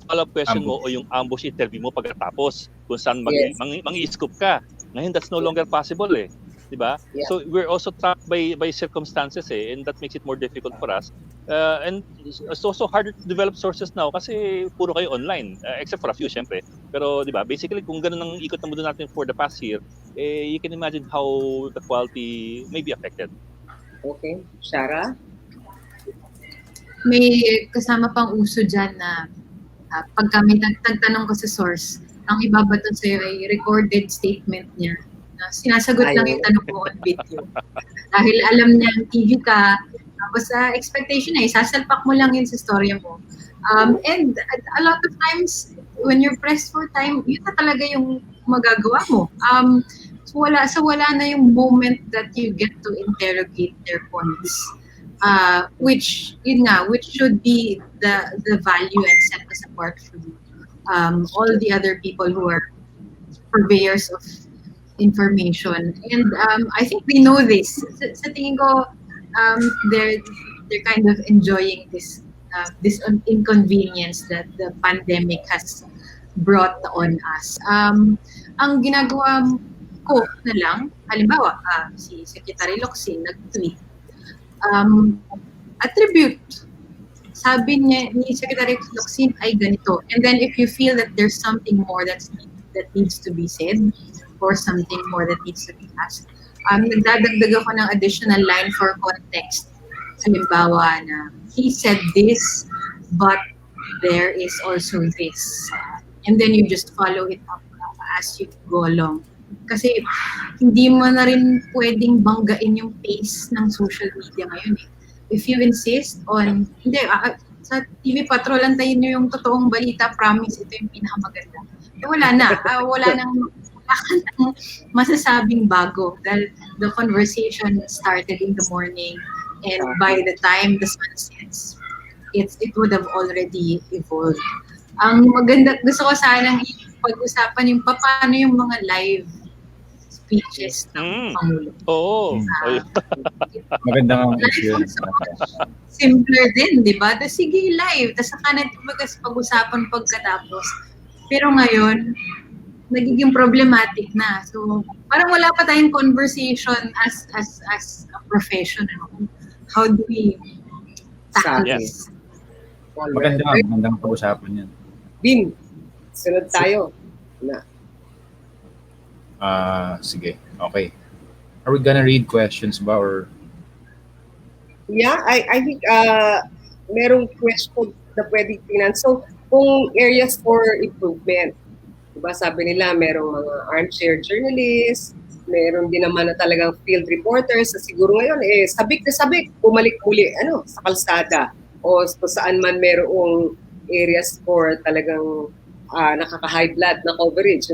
follow-up question mo o yung ambush interview mo pagkatapos kung saan mangi-scoop ka. Ngayon, that's no longer possible eh. Di ba? Yeah. So we're also trapped by circumstances and that makes it more difficult for us. And it's also harder to develop sources now kasi puro kayo online, except for a few syempre. Pero di ba, basically kung ganun ang ikot ng mundo natin for the past year, you can imagine how the quality may be affected. Okay. Shara? May kasama pang uso dyan na pag kami nagtanong ko sa source, ang ibabato sa'yo ay recorded statement niya. Sinasagot lang yung tanong mo on video. Dahil alam niya TV ka, tapos expectation na sasalpak mo lang yun sa storya mo. And a lot of times, when you're pressed for time, yun na talaga yung magagawa mo. So wala na yung moment that you get to interrogate their points. Which should be the value and set us apart from all the other people who are purveyors of information. And I think they know this. Sa tingin ko, they're kind of enjoying this inconvenience that the pandemic has brought on us. Ang ginagawa ko na lang, halimbawa, si Secretary Locsin nag-tweet, attribute. Sabi niya ni Secretary Locsin ay ganito. And then if you feel that there's something more that needs to be said or something more that needs to be asked, nagdadagdag ako ng additional line for context. Halimbawa na, he said this, but there is also this. And then you just follow it up as you go along. Kasi hindi mo na rin pwedeng banggain yung pace ng social media ngayon eh. If you insist on, sa TV Patrol, antayin nyo yung totoong balita, promise, ito yung pinakamaganda. Wala na. Wala nang masasabing bago dahil the conversation started in the morning and by the time the sun sets, it would have already evolved. Ang maganda, gusto ko sanang pag-usapan yung paano yung mga live speeches ng Pangulo. Oo. Maganda nga issue. Simpler din, di ba? Tapos sige live, tapos saka natin pag-usapan pagkatapos. Pero ngayon, nagiging problematic na. So, parang wala pa tayong conversation as a professional. How do we tackle this? Magandang pag-usapan yan. Bin, sunod tayo. Sige. Okay. Are we gonna read questions ba or? Yeah, I think merong question na pwedeng tingnan. So, kung areas for improvement, diba sabi nila merong mga armchair journalists, meron din naman na talagang field reporters na siguro ngayon sabik na sabik, bumalik muli sa kalsada o saan man merong areas for talagang nakaka-high blood na coverage.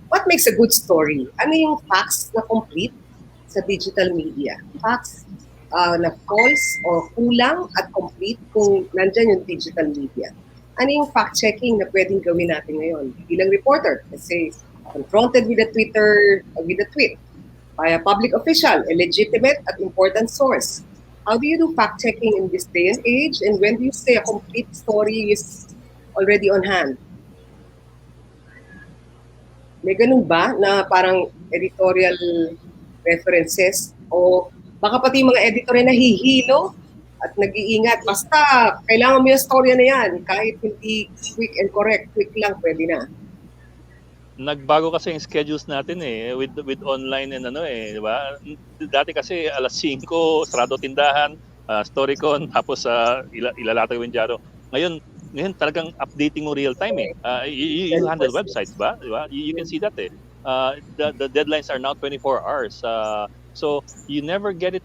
What makes a good story? Ano yung facts na complete sa digital media? Facts na false o kulang at complete kung nandyan yung digital media. Ano yung fact-checking na pwedeng gawin natin ngayon? Bilang reporter, let's say, confronted with a tweet by a public official, a legitimate at important source. How do you do fact-checking in this day and age? And when do you say a complete story is already on hand? May ganun ba na parang editorial references o baka pati mga editor na hihilo at nag-iingat, basta kailangan mo yung storya na yan, kahit hindi quick and correct, quick lang, pwede na. Nagbago kasi yung schedules natin with online and di ba? Dati kasi alas 5, sarado tindahan, Storycon, tapos ilalatag yung dyaryo. Ngayon talagang updating mo real time you handle websites ba? Di ba? You can see that the deadlines are now 24 hours. So you never get it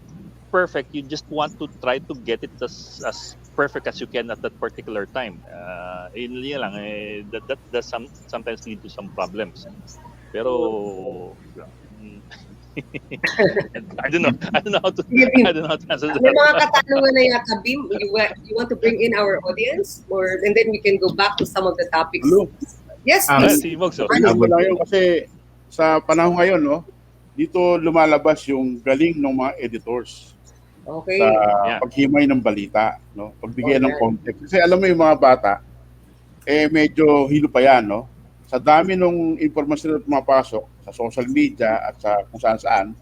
perfect. You just want to try to get it as perfect as you can at that particular time. Yun lang that does sometimes lead to some problems. Pero I don't know how to answer that. May mga katanungan na yata, Bim, you want to bring in our audience and then we can go back to some of the topics. Hello? Yes, Si Mogso. Wala yun kasi sa panahon ngayon, dito lumalabas yung galing ng mga editors sa Okay. Yeah. paghimay ng balita, no? Pagbigay ng Alright. context. Kasi alam mo yung mga bata, medyo hilo pa yan, no? Sa dami ng impormasyon na pumapasok sa social media at sa kung saan-saan,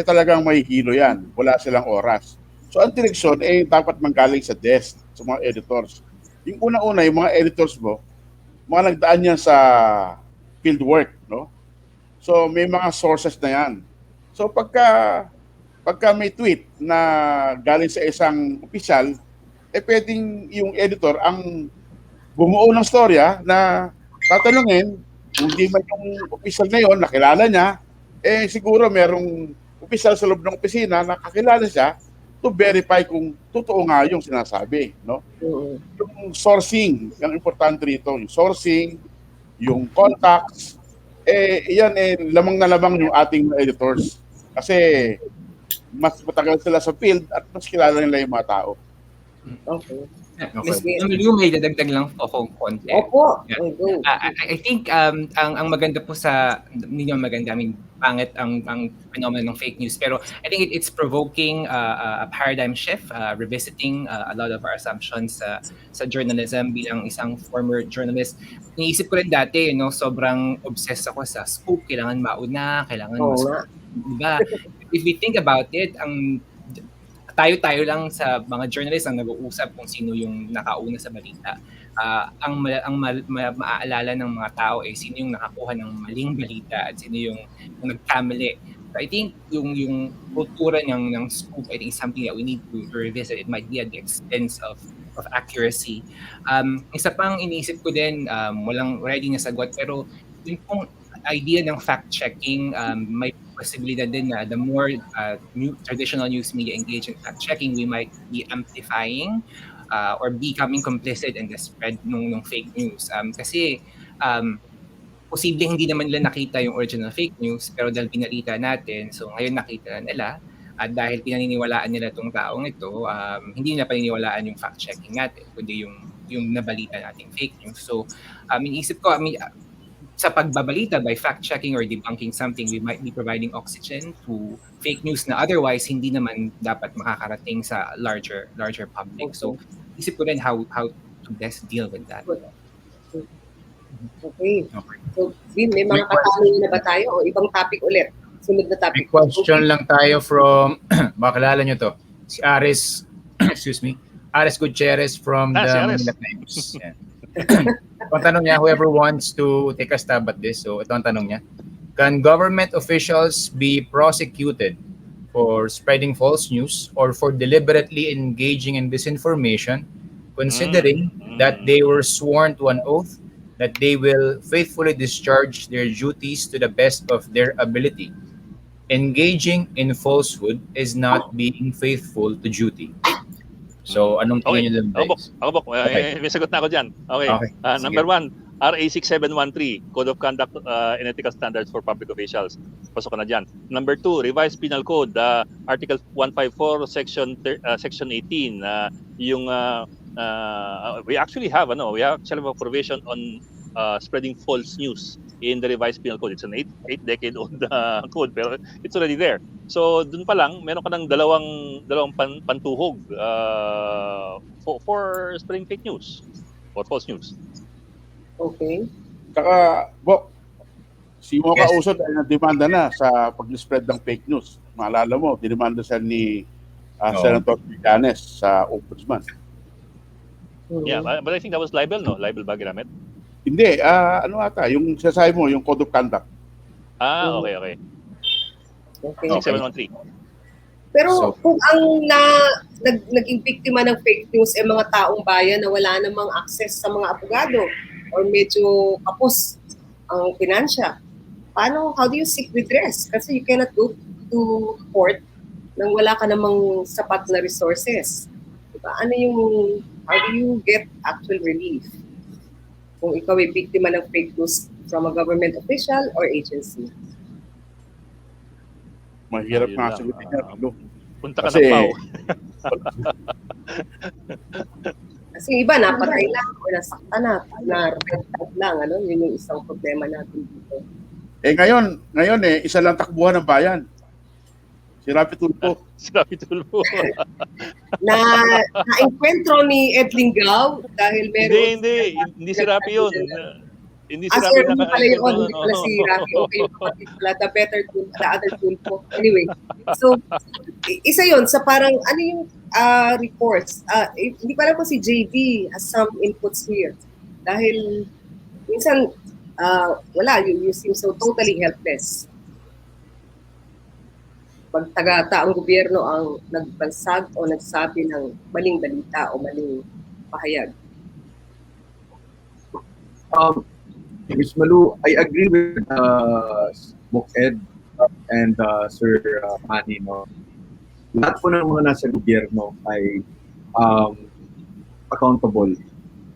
talagang may hilo yan. Wala silang oras. So ang direksyon dapat manggaling sa desk, sa mga editors. Yung una-una, yung mga editors mo, mga nagdaan yan sa field work, no? So may mga sources na yan. So pagka may tweet na galing sa isang opisyal, pwedeng yung editor ang bumuo ng storya na tatanungin kung di man yung opisyal na yun, nakilala niya, siguro merong opisyal sa loob ng opisina na kakilala siya to verify kung totoo nga yung sinasabi, no? Mm. Yung sourcing, yung importante rito, yung sourcing, yung contacts, yan lamang na lamang yung ating editors. Kasi mas matagal sila sa field at mas kilala nila yung mga tao. Okay. Miss Okay. Lulu, may dadagdag lang po akong konti. Opo. Yeah. Go. I think ang maganda po sa hindi naman maganda, I mean pangit ang phenomenon ng fake news, pero I think it's provoking a paradigm shift, revisiting a lot of our assumptions sa journalism bilang isang former journalist. Iniisip ko rin dati, sobrang obsessed ako sa scoop, kailangan mauna, kailangan Oo mas nga. diba? If we think about it, tayo lang sa mga journalists ang nag-uusap kung sino yung nakauna sa balita. Ang maaalala ng mga tao ay sino yung nakakuha ng maling balita at sino yung nagkamali. So I think yung kultura ng scoop, I think is something that we need to revisit. It might be at the expense of accuracy. Isa pang iniisip ko din, walang ready na sagot, pero yung pong idea ng fact-checking, may posibilidad din na the more traditional news media engage in fact-checking, we might be amplifying or becoming complicit in the spread ng fake news. Kasi posibleng hindi naman nila nakita yung original fake news, pero dahil pinalita natin, so ngayon nakita na nila, at dahil pinaniniwalaan nila itong taong ito, hindi nila paniniwalaan yung fact-checking natin, kundi yung nabalita nating fake news. So, iniisip ko, sa pagbabalita by fact-checking or debunking something, we might be providing oxygen to fake news na otherwise hindi naman dapat makakarating sa larger public. So, isip ko rin how to best deal with that. Okay. So, Vin, may mga katanungan na ba tayo o ibang topic ulit? Sunod na topic. May question lang tayo from, makilala nyo to, si Aris, excuse me, Aris Gutierrez from the Si Aris. Manila Times. Yan. Ito ang tanong niya, whoever wants to take a stab at this, so ito ang tanong niya. Can government officials be prosecuted for spreading false news or for deliberately engaging in disinformation, considering that they were sworn to an oath that they will faithfully discharge their duties to the best of their ability? Engaging in falsehood is not being faithful to duty. So, anong tingin niyo doon, guys? Ako, Okay. may sagot na ako dyan. Okay. Okay, sige. Number 1, RA 6713, Code of Conduct and Ethical Standards for Public Officials. Pasok ka na dyan. Number 2, Revised Penal Code, Article 154, Section 18. We actually have a provision on spreading false news in the Revised Penal Code. It's an 8-decade-old code, pero it's already there. So, dun pa lang, meron ka ng dalawang pantuhog for spreading fake news or false news. Okay. Saka, si Mocha Usod ay nademanda na sa pag-spread ng fake news. Maalala mo, dinimanda siya ni Senator Villanes sa Ombudsman. Yeah, but I think that was libel, no? Libel ba ginamit? Hindi, yung sinasabi mo, yung Code of Conduct. Okay. Okay. 6713. Pero kung ang naging biktima ng fake news ay mga taong bayan na wala namang access sa mga abogado or medyo kapos ang finansya, how do you seek redress? Kasi you cannot go to court nang wala ka namang sapat na resources. Diba? How do you get actual relief? Kung ikaw ay biktima ng fake news from a government official or agency? Mahirap nga sagutin niya. Punta ka ng PAW. Kasi iba, napatay lang o nasaktan na red tag lang. Yun yung isang problema natin dito. Ngayon isa lang takbuhan ng bayan. Si Rapi Tulfo. Sabi tulpo. Na na-encuentro ni Ed Linggao dahil meron Hindi si Rapi yun. Hindi si As Rapi hindi pala yun, naka-encounter. hindi pala si Rafi. Okay, yung kapatid pala, the other Tulfo. Anyway, so, isa yun sa parang, ano yung reports? Hindi pala po si JV has some inputs here. Dahil, minsan, wala, you seem so totally helpless. Pag taga-taong gobyerno ang nagbansag o nagsabi ng maling balita o maling pahayag. Ms. Malu, I agree with Mok Ed and Sir Manny. No? Lahat po ng mga nasa gobyerno ay accountable.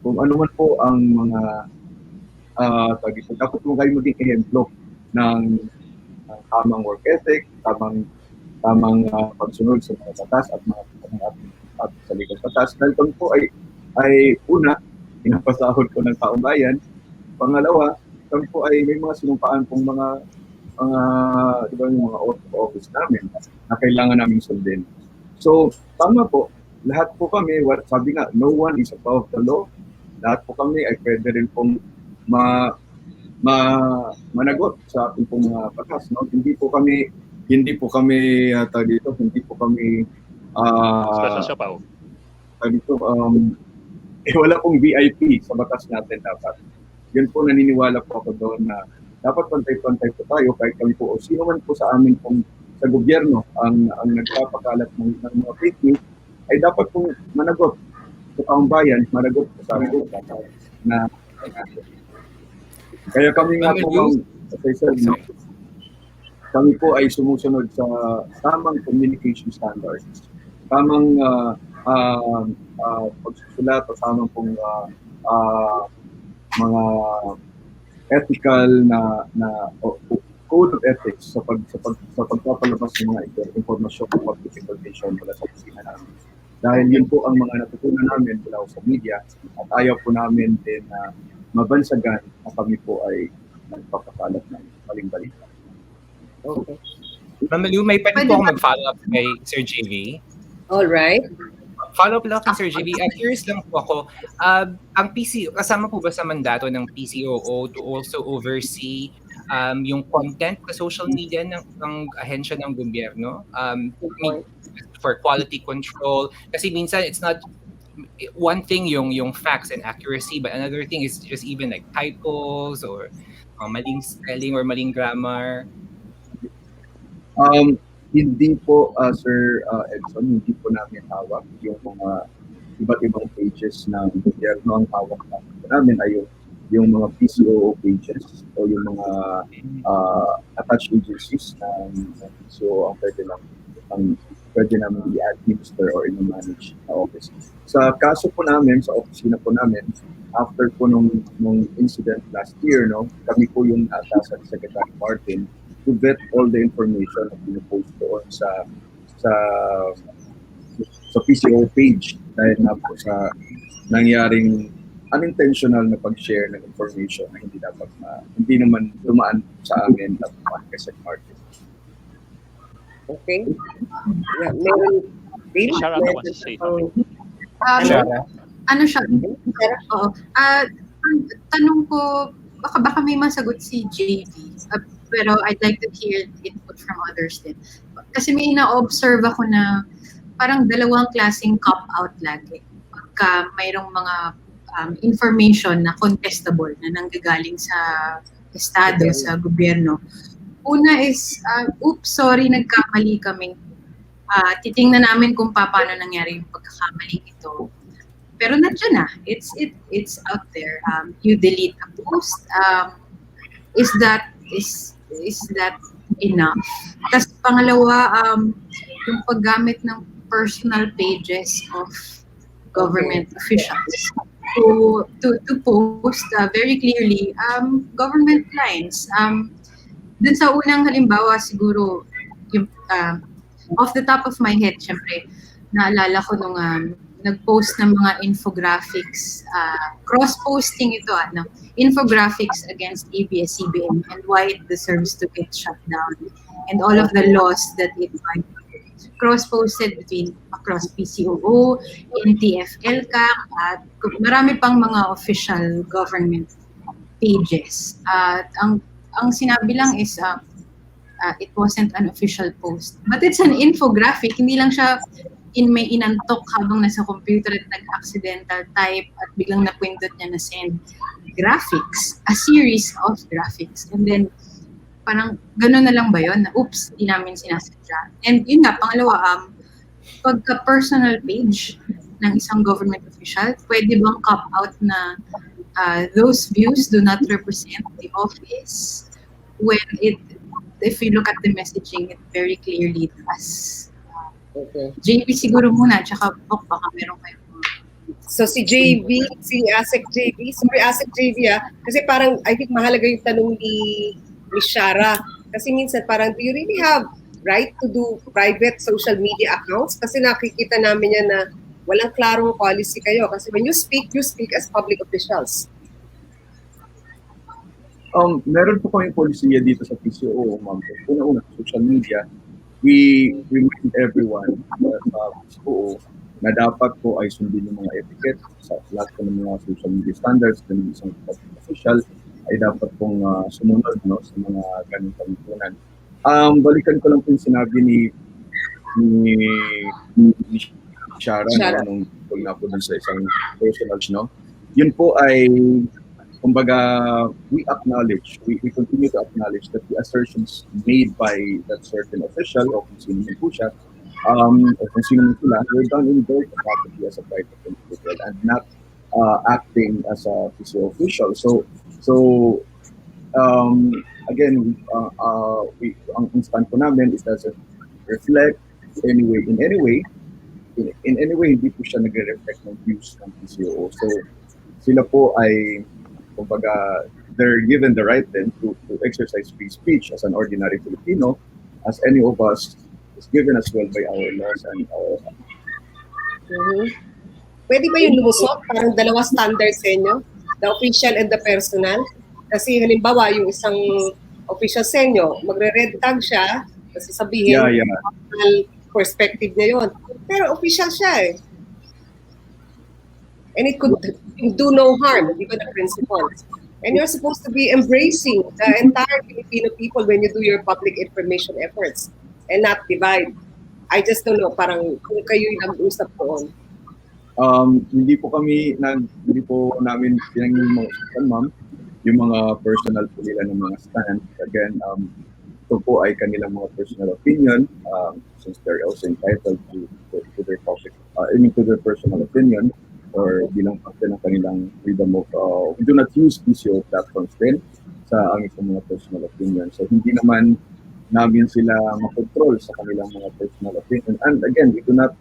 Kung ano man po ang mga dapat po kayo maging ehemplo ng tamang work ethic, tamang pagsunod sa mga batas at mga at sa legal batas. Dahil kami po ay una, pinapasahod ko ng taong bayan. Pangalawa, kami po ay may mga sinumpaan pong mga di ba, yung mga office namin na kailangan namin sundin. So, tama po, lahat po kami, sabi nga, no one is above the law. Lahat po kami ay pwede rin pong managot sa ating pong mga batas. No? Hindi po kami Special siya wala pong VIP sa batas natin dapat. Yun po, naniniwala po ako doon na dapat pantay-pantay po tayo kahit kami po o sino man po sa amin pong sa gobyerno ang nagpapakalat ng mga fake news ay dapat pong managot sa taong bayan, managot sa amin na kaya kami nga po kami po ay sumusunod sa tamang communication standards, tamang pagsusulat o tamang pong mga ethical na code of ethics sa pagpapalabas ng mga impormasyon o public information mula sa opisina namin. Dahil yun po ang mga natutunan namin mula sa media at ayaw po namin din na mabansagan na kami po ay nagpapakalat ng maling balita. Okay. Ma'am Malu, may pwede po ako mag-follow up kay Sir JV. All right. Follow up lang kay Sir JV. Curious lang po ako, ang kasama po ba sa mandato ng PCOO to also oversee yung content sa social media ng ahensya ng gobyerno for quality control? Kasi minsan it's not one thing yung facts and accuracy, but another thing is just even like typos or maling spelling or maling grammar. Hindi po, Sir Edson, hindi po namin hawak yung mga iba't ibang pages ng gobyerno. Ang hawak namin ay yung mga PCOO pages o yung mga attached agencies ng PCOO ang pwede namin i-administer or i-manage na office. Sa kaso po namin, sa opisina po namin, after po nung incident last year, no, kami po yung naatasan ni Secretary Martin to vet all the information na pinupost doon sa PCO page dahil na po sa nangyaring unintentional na pag-share ng information na hindi naman dumaan sa amin at kay Secretary Martin. Okay. Yeah, meron Shara wants to say something. Ano siya? Oo. Tanong ko, baka may masagot si JV. Pero I'd like to hear input from others din. Kasi may ina-observe ako na parang dalawang klaseng cop-out lagi. Pagka mayroong mga information na contestable na nanggagaling sa estado, sa gobyerno. Una is, oops, sorry, nagkamali kami. Titingnan namin kung paano nangyari yung pagkakamali ito. Pero nandiyan na. It's out there. You delete a post. Is that enough? Tapos pangalawa, yung paggamit ng personal pages of government officials to post very clearly government lines. Dun sa unang halimbawa siguro yung off the top of my head, syempre naalala ko nung nag-post ng mga infographics, cross-posting ito, infographics against ABS-CBN and why it deserves to get shut down and all of the laws that it violated. Cross-posted across PCOO, NTF-L, at marami pang mga official government pages. At ang sinabi lang is it wasn't an official post. But it's an infographic. Hindi lang siya may inantok habang nasa computer at nag-accidental type at biglang napindot niya na send. Graphics. A series of graphics. And then, parang gano'n na lang ba yun? Oops, di namin sinasadya. And yun nga, pangalawa, pagka-personal page ng isang government official, pwede bang cop-out na those views do not represent the office when if you look at the messaging, it very clearly does. Okay. JB siguro muna, tsaka Bok, baka meron kayo. So si JB, si ASEC JB, sorry ASEC JB kasi parang I think mahalaga yung tanong ni Shara. Kasi minsan parang do you really have right to do private social media accounts? Kasi nakikita namin yan na walang klarong policy kayo. Kasi when you speak as public officials. Meron po kami polisiya dito sa PCO, ma'am. Una-una, social media, we remind everyone sa PCO na dapat po ay sundin yung mga etiquette sa lahat po ng mga social media standards ng isang public official ay dapat pong sumunod sa mga ganong pamitunan. Balikan ko lang po yung sinabi ni Shara nung na po dun sa isang personal, yun po ay kumbaga, we continue to acknowledge that the assertions made by that certain official o kung sino man po siya, o kung sino man sila, were done in their capacity as a private individual and not acting as a PCO official. So again, ang stand po namin is doesn't reflect in any way, hindi po siya nagre-reflect ng views ng PCO. So sila po ay kumbaga, they're given the right then to exercise free speech as an ordinary Filipino, as any of us is given as well by our laws and our... Pwede ba yung lumusot? Parang dalawa standard sa inyo? The official and the personal? Kasi halimbawa, yung isang official sa inyo, magre-red tag siya, kasi sabihin, personal perspective niya yun. Pero official siya eh. And it could do no harm, di ba, the principle. And you're supposed to be embracing the entire Filipino people when you do your public information efforts and not divide. I just don't know, parang kung kayo yung nag-usap doon. Hindi po namin pinangin mga usapan, ma'am, yung mga personal po nila ng mga stand. Again, ito po ay kanilang mga personal opinion, since they're also entitled to their public, to their personal opinion, or bilang parte ng kanilang freedom of, we do not use PCO platforms din sa aming mga personal opinion. So hindi naman namin sila makontrol sa kanilang mga personal opinion. And again, we do not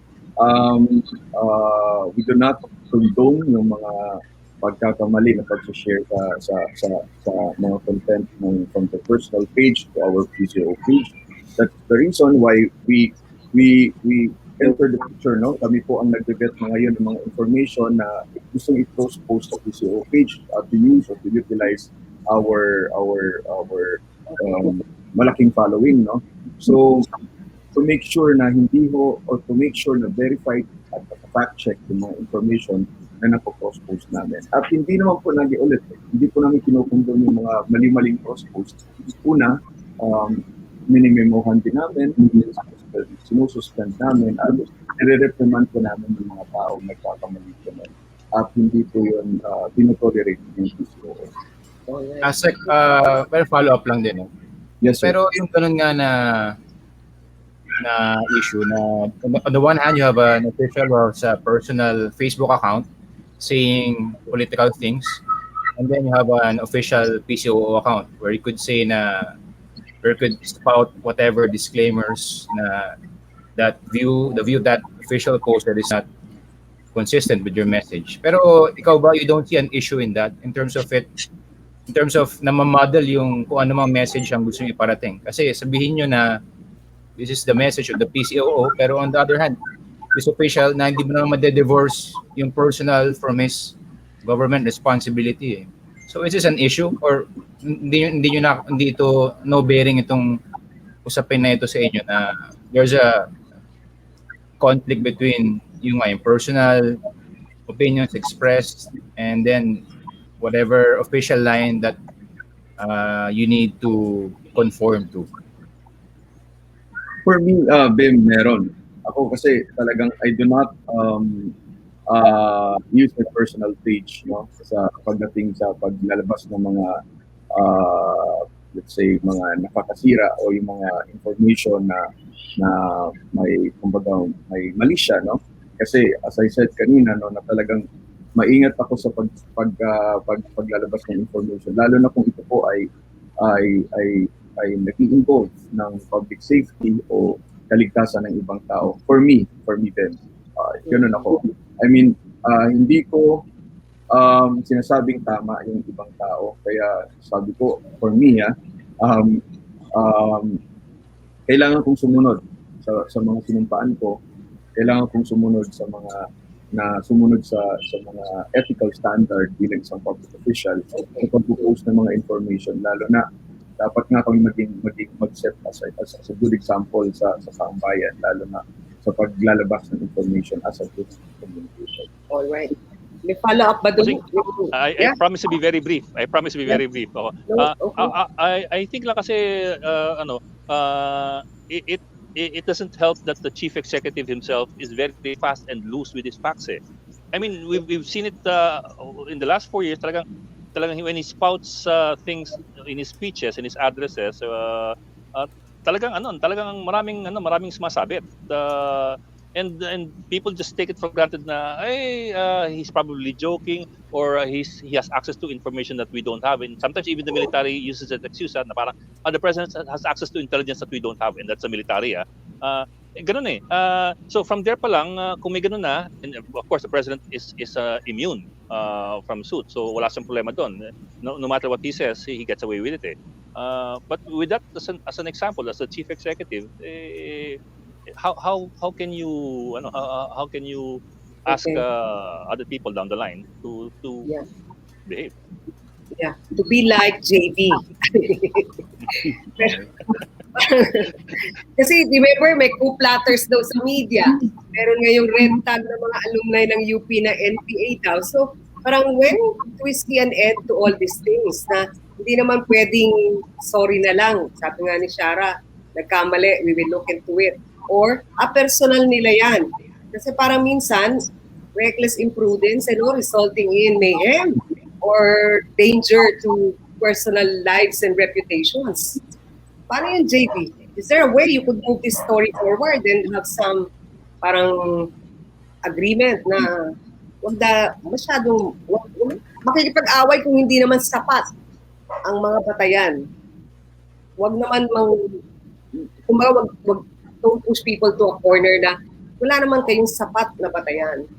condone yung mga pagkakamali na pag-share sa mga content from the personal page to our PCO page. That's the reason why we enter the picture, Kami po ang nag-get ngayon ng mga information na gusto i-post sa PCO page to use or to utilize our malaking following, So to make sure na to make sure na verified at fact check yung mga information na napo-post namin. At hindi naman po ulit, hindi po namin kinukondon yung mga mali-maling cross-post. Una, minimemohan din namin, sinususpend namin, at nire-reprimand po namin yung mga taong nagkakamali po namin. At hindi po yun tinotolerate yung PCO. ASEC, pero follow-up lang din. Yes, sir. Pero yung ganun nga na issue na on the one hand, you have an official or sa personal Facebook account saying political things, and then you have an official PCO account where you could say na or could spout whatever disclaimers na the view that official posted is not consistent with your message. Pero ikaw ba, you don't see an issue in that in terms of namamodel yung kung ano mang message ang gusto niyo iparating? Kasi sabihin niyo na this is the message of the PCOO, pero on the other hand, is official na hindi mo naman made-divorce yung personal from his government responsibility eh. So is this an issue or hindi ito no bearing itong usapin na ito sa inyo na there's a conflict between yung personal opinions expressed and then whatever official line that you need to conform to? For me, Bim, meron. Ako kasi talagang I do not use my personal page, no, sa pagdating sa paglalabas ng mga let's say mga nakakasira o yung mga information na may kumbaga may mali siya, no? Kasi as I said kanina, no, na talagang maingat ako sa paglalabas ng information, lalo na kung ito po ay nag-involve ng public safety o kaligtasan ng ibang tao. For me then, ganun ako. I mean, hindi ko sinasabing tama yung ibang tao. Kaya sabi ko, for me, kailangan kong sumunod sa mga sinumpaan ko. Kailangan kong sumunod sa mga mga ethical standard bilang isang public official sa pag-post ng mga information, lalo na dapat nga kami mag-set as a good example sa sambayan, lalo na sa paglalabas ng information as a good communication. All right. May follow-up ba doon? I promise to be very brief. Very brief. I think lang kasi it doesn't help that the chief executive himself is very fast and loose with his facts. I mean, we've seen it in the last 4 years. Talagang when he spouts things in his speeches, in his addresses, talagang maraming sumasabit. And people just take it for granted na he's probably joking or he has access to information that we don't have, and sometimes even the military uses that excuse na parang the president has access to intelligence that we don't have, and that's the military. Ganun eh. So from there pa lang, kung may ganun na, and of course the president is immune from suit, so wala siyang problema doon. No matter what he says, he gets away with it. But with that as an example, as the chief executive, how can you ask other people down the line to behave? Yeah, to be like JB. Kasi remember, may coup-platters daw sa media. Meron ngayong red tag ng mga alumni ng UP na NPA daw. So parang when do we see an end to all these things na hindi naman pwedeng sorry na lang. Sabi nga ni Shara, nagkamali, we will look into it. Or personal nila yan. Kasi parang minsan, reckless imprudence resulting in mayhem or danger to personal lives and reputations. Paano yun, JP? Is there a way you could move this story forward and have some parang agreement na masyadong makikipag-away kung hindi naman sapat ang mga batayan? Wag naman kumbaga wag don't push people to a corner na wala naman kayong sapat na batayan.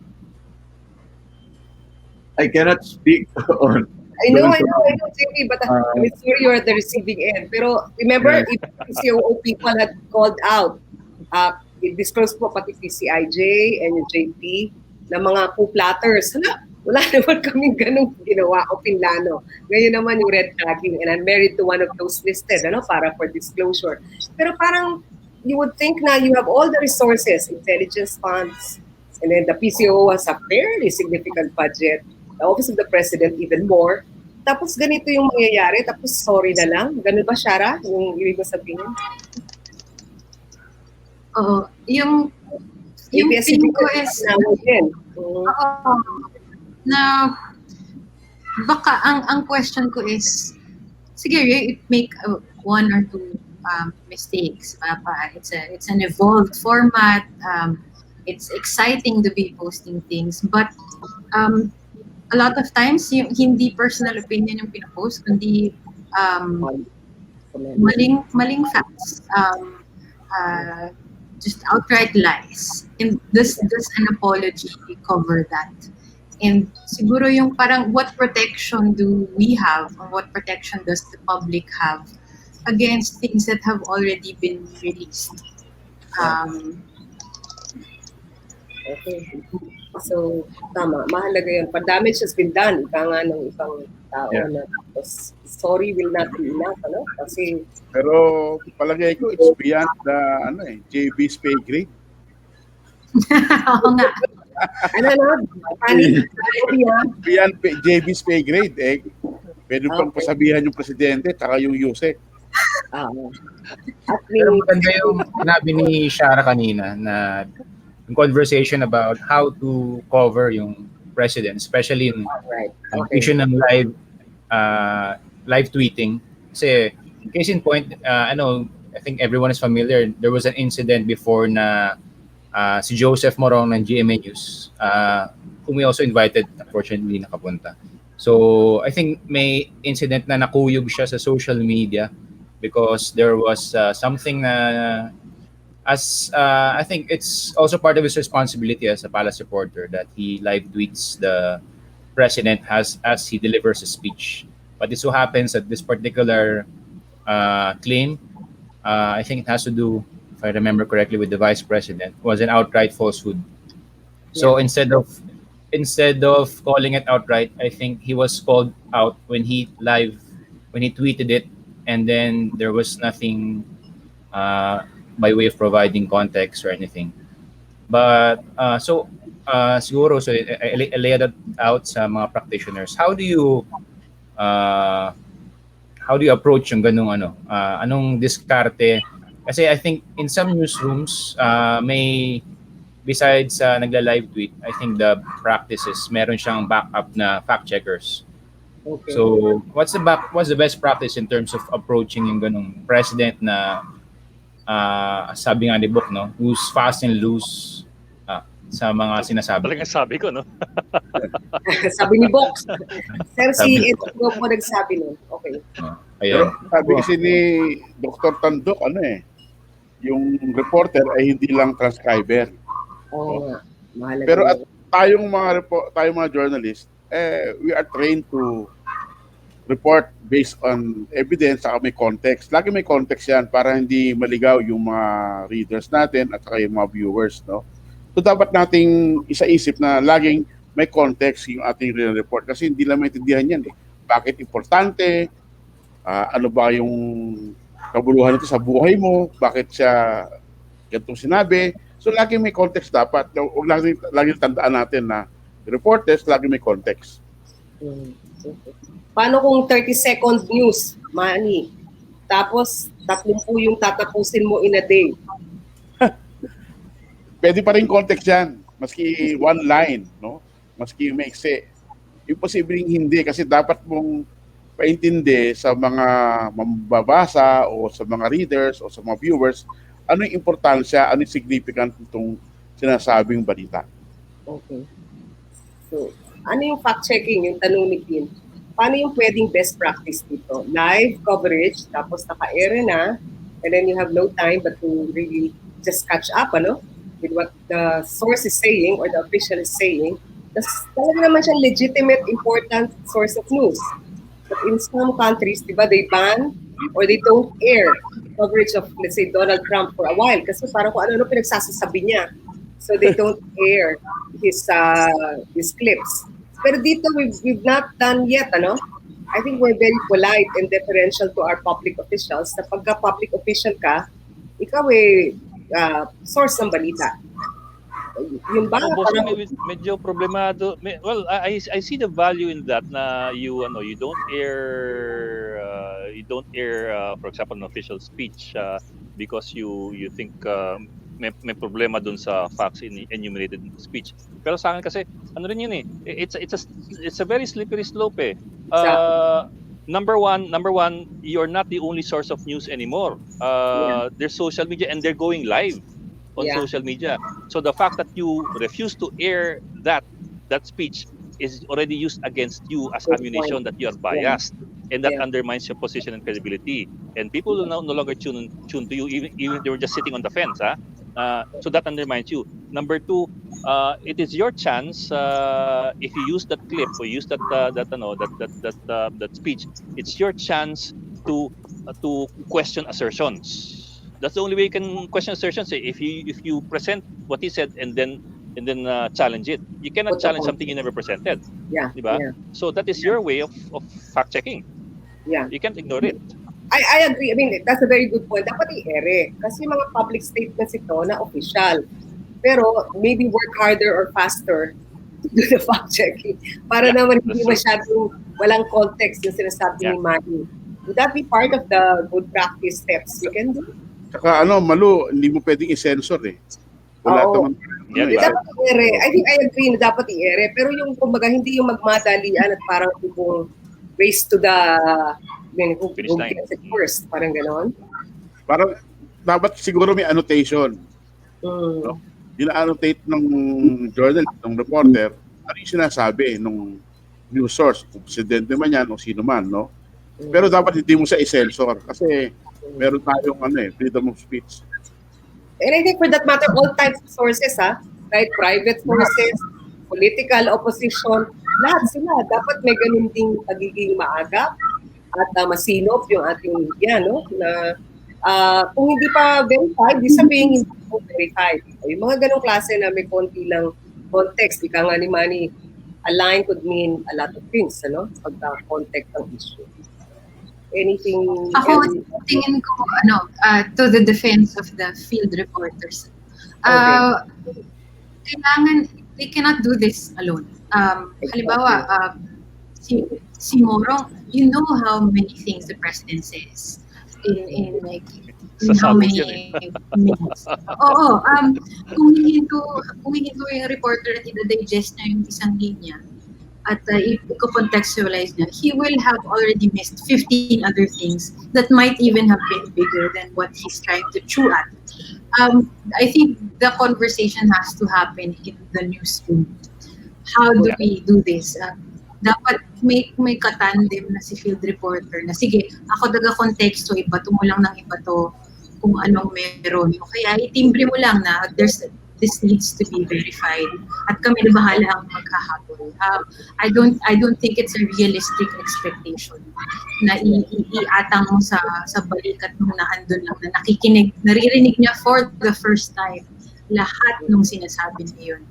I cannot speak on. I know, JP, but I'm sure you're at the receiving end. Pero remember, if PCOO people had called out, disclose po pati PCIJ and yung JP na mga coup-platters. Wala naman kaming ganung ginawa o pinlano. Ngayon naman yung red tagging, and I'm married to one of those listed, para for disclosure. Pero parang you would think na you have all the resources, intelligence funds, and then the PCO has a fairly significant budget, the Office of the President even more. Tapos ganito yung mangyayari, tapos sorry na lang. Ganun ba, Shara? Yung ibig mo sabihin? Oo. Yung feeling ko is na baka ang question ko is, sige, you make one or two mistakes. It's an evolved format. It's exciting to be posting things, but a lot of times yung hindi personal opinion yung pinopost, kundi maling facts, just outright lies. And does an apology cover that? And siguro yung parang what protection do we have, or what protection does the public have against things that have already been released? Okay. So, tama. Mahalaga yun. Pag damage has been done, ika nga ng ibang tao Yeah. na tapos sorry will not be enough, ano? Kasi, Pero palagay ko, it's beyond the JB's pay grade. Oo nga. Funny, Beyond JB's pay grade. Pwede pang pasabihan yung presidente tsaka yung USEC. At Pero maganda yung sinabi ni Shara kanina na yung conversation about how to cover yung president, especially in issue ng live tweeting. Kasi case in point, I think everyone is familiar. There was an incident before na si Joseph Morong ng GMA News, whom we also invited, unfortunately nakapunta. So I think may incident na nakuyog siya sa social media because there was something na I think it's also part of his responsibility as a palace reporter that he live tweets the president as he delivers a speech. But it so happens that this particular claim, I think it has to do, if I remember correctly, with the vice president, was an outright falsehood. So instead of calling it outright, I think he was called out when he tweeted it, and then there was nothing by way of providing context or anything. But siguro, so I lay that out sa mga practitioners. How do you approach yung ganung anong diskarte? Kasi I think in some newsrooms may, besides nagla-live tweet, I think the practice is meron siyang backup na fact checkers. Okay. So what's the best practice in terms of approaching yung ganung president na sabi nga ni Book, no, who's fast and loose sa mga sinasabi? Talagang sabi ko, no? sabi ni Box. Sir, si Ed po nagsabi nun. Okay. Pero sabi kasi ni Dr. Tandok, yung reporter ay hindi lang transcriber. Mahalaga. Pero at tayong mga journalist, we are trained to report based on evidence at may context. Lagi may context yan para hindi maligaw yung mga readers natin at saka yung mga viewers, no? So dapat nating isa-isip na laging may context yung ating report kasi hindi lang maintindihan yan Bakit importante? Ano ba yung kabuluhan nito sa buhay mo? Bakit siya ganitong sinabi? So lagi may context dapat. Huwag laging tandaan natin na reporters lagi may context. Paano kung 30-second news, Manny? Tapos 30 yung tatapusin mo in a day. Pwede pa rin context yan. Maski one line, no? Maski maiksi. Imposibleng hindi kasi dapat mong paintindi sa mga mambabasa o sa mga readers o sa mga viewers ano yung importansya, ano yung significant itong sinasabing balita. Okay. So, ano yung fact-checking, yung tanong ni Kim? Paano yung pwedeng best practice dito? Live coverage, tapos naka-air na, and then you have no time but to really just catch up, with what the source is saying or the official is saying. Tapos talaga naman siyang legitimate, important source of news. But in some countries, diba, they ban or they don't air coverage of, let's say, Donald Trump for a while kasi parang kung ano-ano pinagsasasabi niya. So they don't air his clips. Pero dito, we've not done yet, I think we're very polite and deferential to our public officials. Na pagka public official ka, ikaw source ng balita. Yung ba? Medyo problemado. Well, I see the value in that na you don't air for example an official speech because you think may problema dun sa facts enumerated in the speech. Pero sa akin kasi rin yun it's a very slippery slope Number one, you're not the only source of news anymore. There's social media and they're going live on social media. So the fact that you refuse to air that speech is already used against you as ammunition that you are biased, and that undermines your position and credibility. And people will no longer tune to you, even if they were just sitting on the fence. So that undermines you. Number two, it is your chance if you use that clip or use that speech. It's your chance to question assertions. That's the only way you can question assertions. If you present what he said and then and then challenge it. You cannot challenge something you never presented. Yeah. Diba? Yeah. So that is your way of fact checking. Yeah. You can't ignore it. I agree. I mean, that's a very good point. Dapat i-ere. Kasi mga public statements ito na official. Pero maybe work harder or faster to do the fact checking. Para naman hindi masyadong walang context yung sinasabi ni Manny. Would that be part of the good practice steps you can do? Saka Malu, hindi mo pwedeng i-censor eh. Wala naman. Dapat i-ere. I think I agree na dapat i-ere. Pero yung kumbaga hindi yung magmadalian at parang tipong race to the who gets it first. Parang ganon. Parang dapat siguro may annotation. No? Ina-annotate ng journalist, ng reporter, ano yung sinasabi ng news source, kung presidente man yan o sino man, no? Pero dapat hindi mo siya i-censor kasi meron tayong freedom of speech. And I think for that matter, all types of sources, right? Private sources, political opposition, lahat sila. Dapat may ganun ding pagiging maaga at masinop yung ating media, no? Na kung hindi pa verified, di sabihin hindi po verified. Yung mga ganong klase na may konti lang context, ika nga ni Manny, a line could mean a lot of things, ano? Pagka-context ng issue. Anything Ako, tingin ko, to the defense of the field reporters, kailangan, they cannot do this alone. Halimbawa, si Morong, you know how many things the president says in how many minutes. Oo, kung hingin ko yung reporter at i-digest na yung isang linya, at i-contextualize niya, he will have already missed 15 other things that might even have been bigger than what he's trying to chew at. I think the conversation has to happen in the newsroom. How do we do this? Dapat may katandem na si field reporter na, sige, ako daga-konteksto, ibato mo lang ng ibato kung anong meron. O kaya itimbre mo lang na this needs to be verified at kami na bahala ang maghahabol. I don't think it's a realistic expectation na iatang mo sa balikat nung naandun lang na naririnig niya for the first time lahat nung sinasabi niya yun.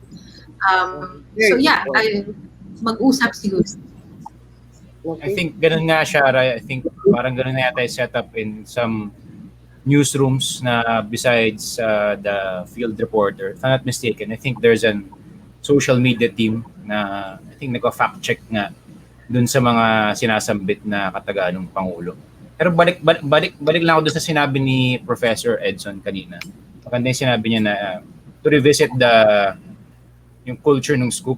So yeah, mag-usap siguro. I think ganun nga siya, I think parang ganun na yata yung setup in some newsrooms na besides the field reporter. If I'm not mistaken, I think there's an social media team na I think nagpa-fact check nga dun sa mga sinasambit na katagaan ng Pangulo. Pero balik lang ako dun sa sinabi ni Professor Edson kanina. Maganda yung sinabi niya na to revisit yung culture ng scoop.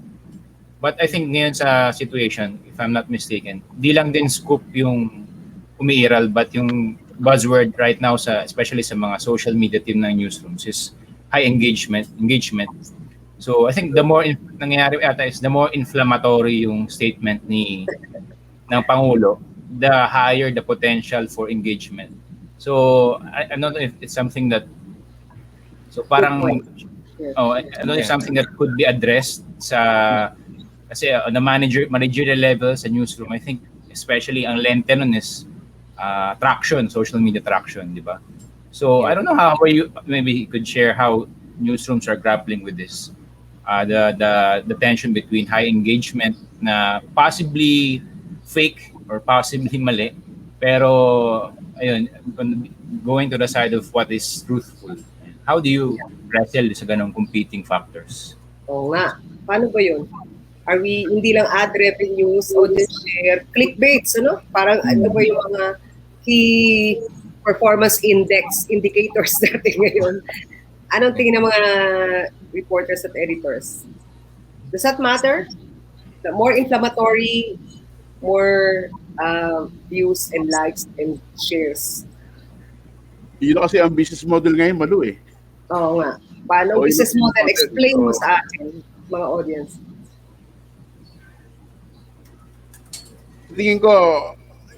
But I think ngayon sa situation, if I'm not mistaken, di lang din scoop yung umiiral, but yung buzzword right now especially sa mga social media team ng newsrooms is high engagement. So I think the more nangyayari ata is the more inflammatory yung statement ng Pangulo, the higher the potential for engagement. So I don't know if it's something that parang I don't know if something that could be addressed kasi on the managerial level sa newsroom. I think especially ang lente nun is social media traction, di ba? So I don't know how you maybe you could share how newsrooms are grappling with this, the tension between high engagement na possibly fake or possibly mali, pero ayun, going to the side of what is truthful. How do you wrestle sa ganong competing factors? Oo nga. Paano ba yun? Are we hindi lang ad revenues, audience share, clickbaits, ano? Parang ano ba yung mga key performance indicators natin ngayon? Anong tingin ng mga reporters at editors? Does that matter? The more inflammatory, more views and likes and shares. Yun kasi ang business model ngayon, Malu eh. Oo nga. Paano business model? Explain mo sa akin, mga audience. Tingin ko,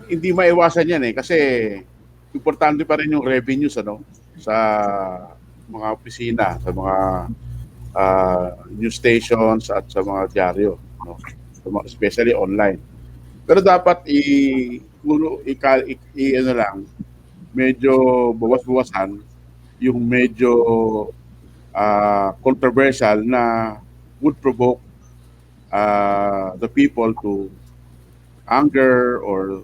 hindi maiwasan yan eh kasi importante pa rin yung revenues sa mga opisina, sa mga news stations at sa mga dyaryo, especially online. Pero dapat medyo bawas-bawasan yung medyo controversial na would provoke the people to anger or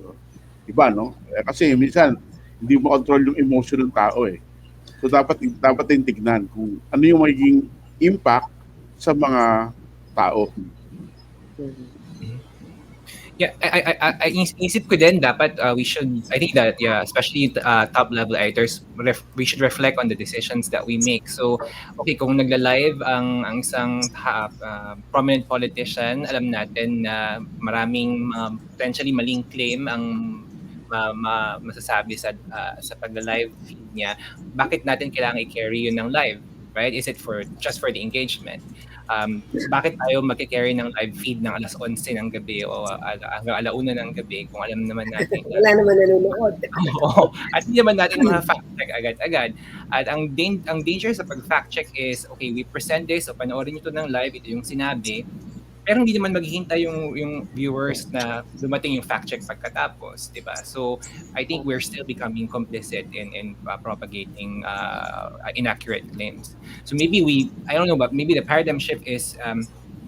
iba, no? Kasi minsan hindi mo control yung emotion ng tao eh. So dapat din tignan kung ano yung magiging impact sa mga tao. Yeah, isip ko din dapat we should, I think that yeah, especially top level editors, we should reflect on the decisions that we make. So okay, kung nagla-live ang isang prominent politician, alam natin na maraming potentially maling claim ang masasabi sa pagla-live feed niya. Bakit natin kailangan i-carry yun ng live, right? Is it for just for the engagement? Bakit tayo magki-carry ng live feed ng 11:00 ng gabi o hanggang 1:00 ng gabi kung alam naman natin Wala naman nanonood. Oo, at hindi naman natin ma-fact check agad-agad. At ang danger sa pag-fact check is, okay, we present this o panoorin niyo to ng live, ito yung sinabi, pero hindi naman maghihintay yung viewers na dumating yung fact check pagkatapos, di ba? So I think we're still becoming complicit in propagating inaccurate claims. So maybe I don't know, but maybe the paradigm shift is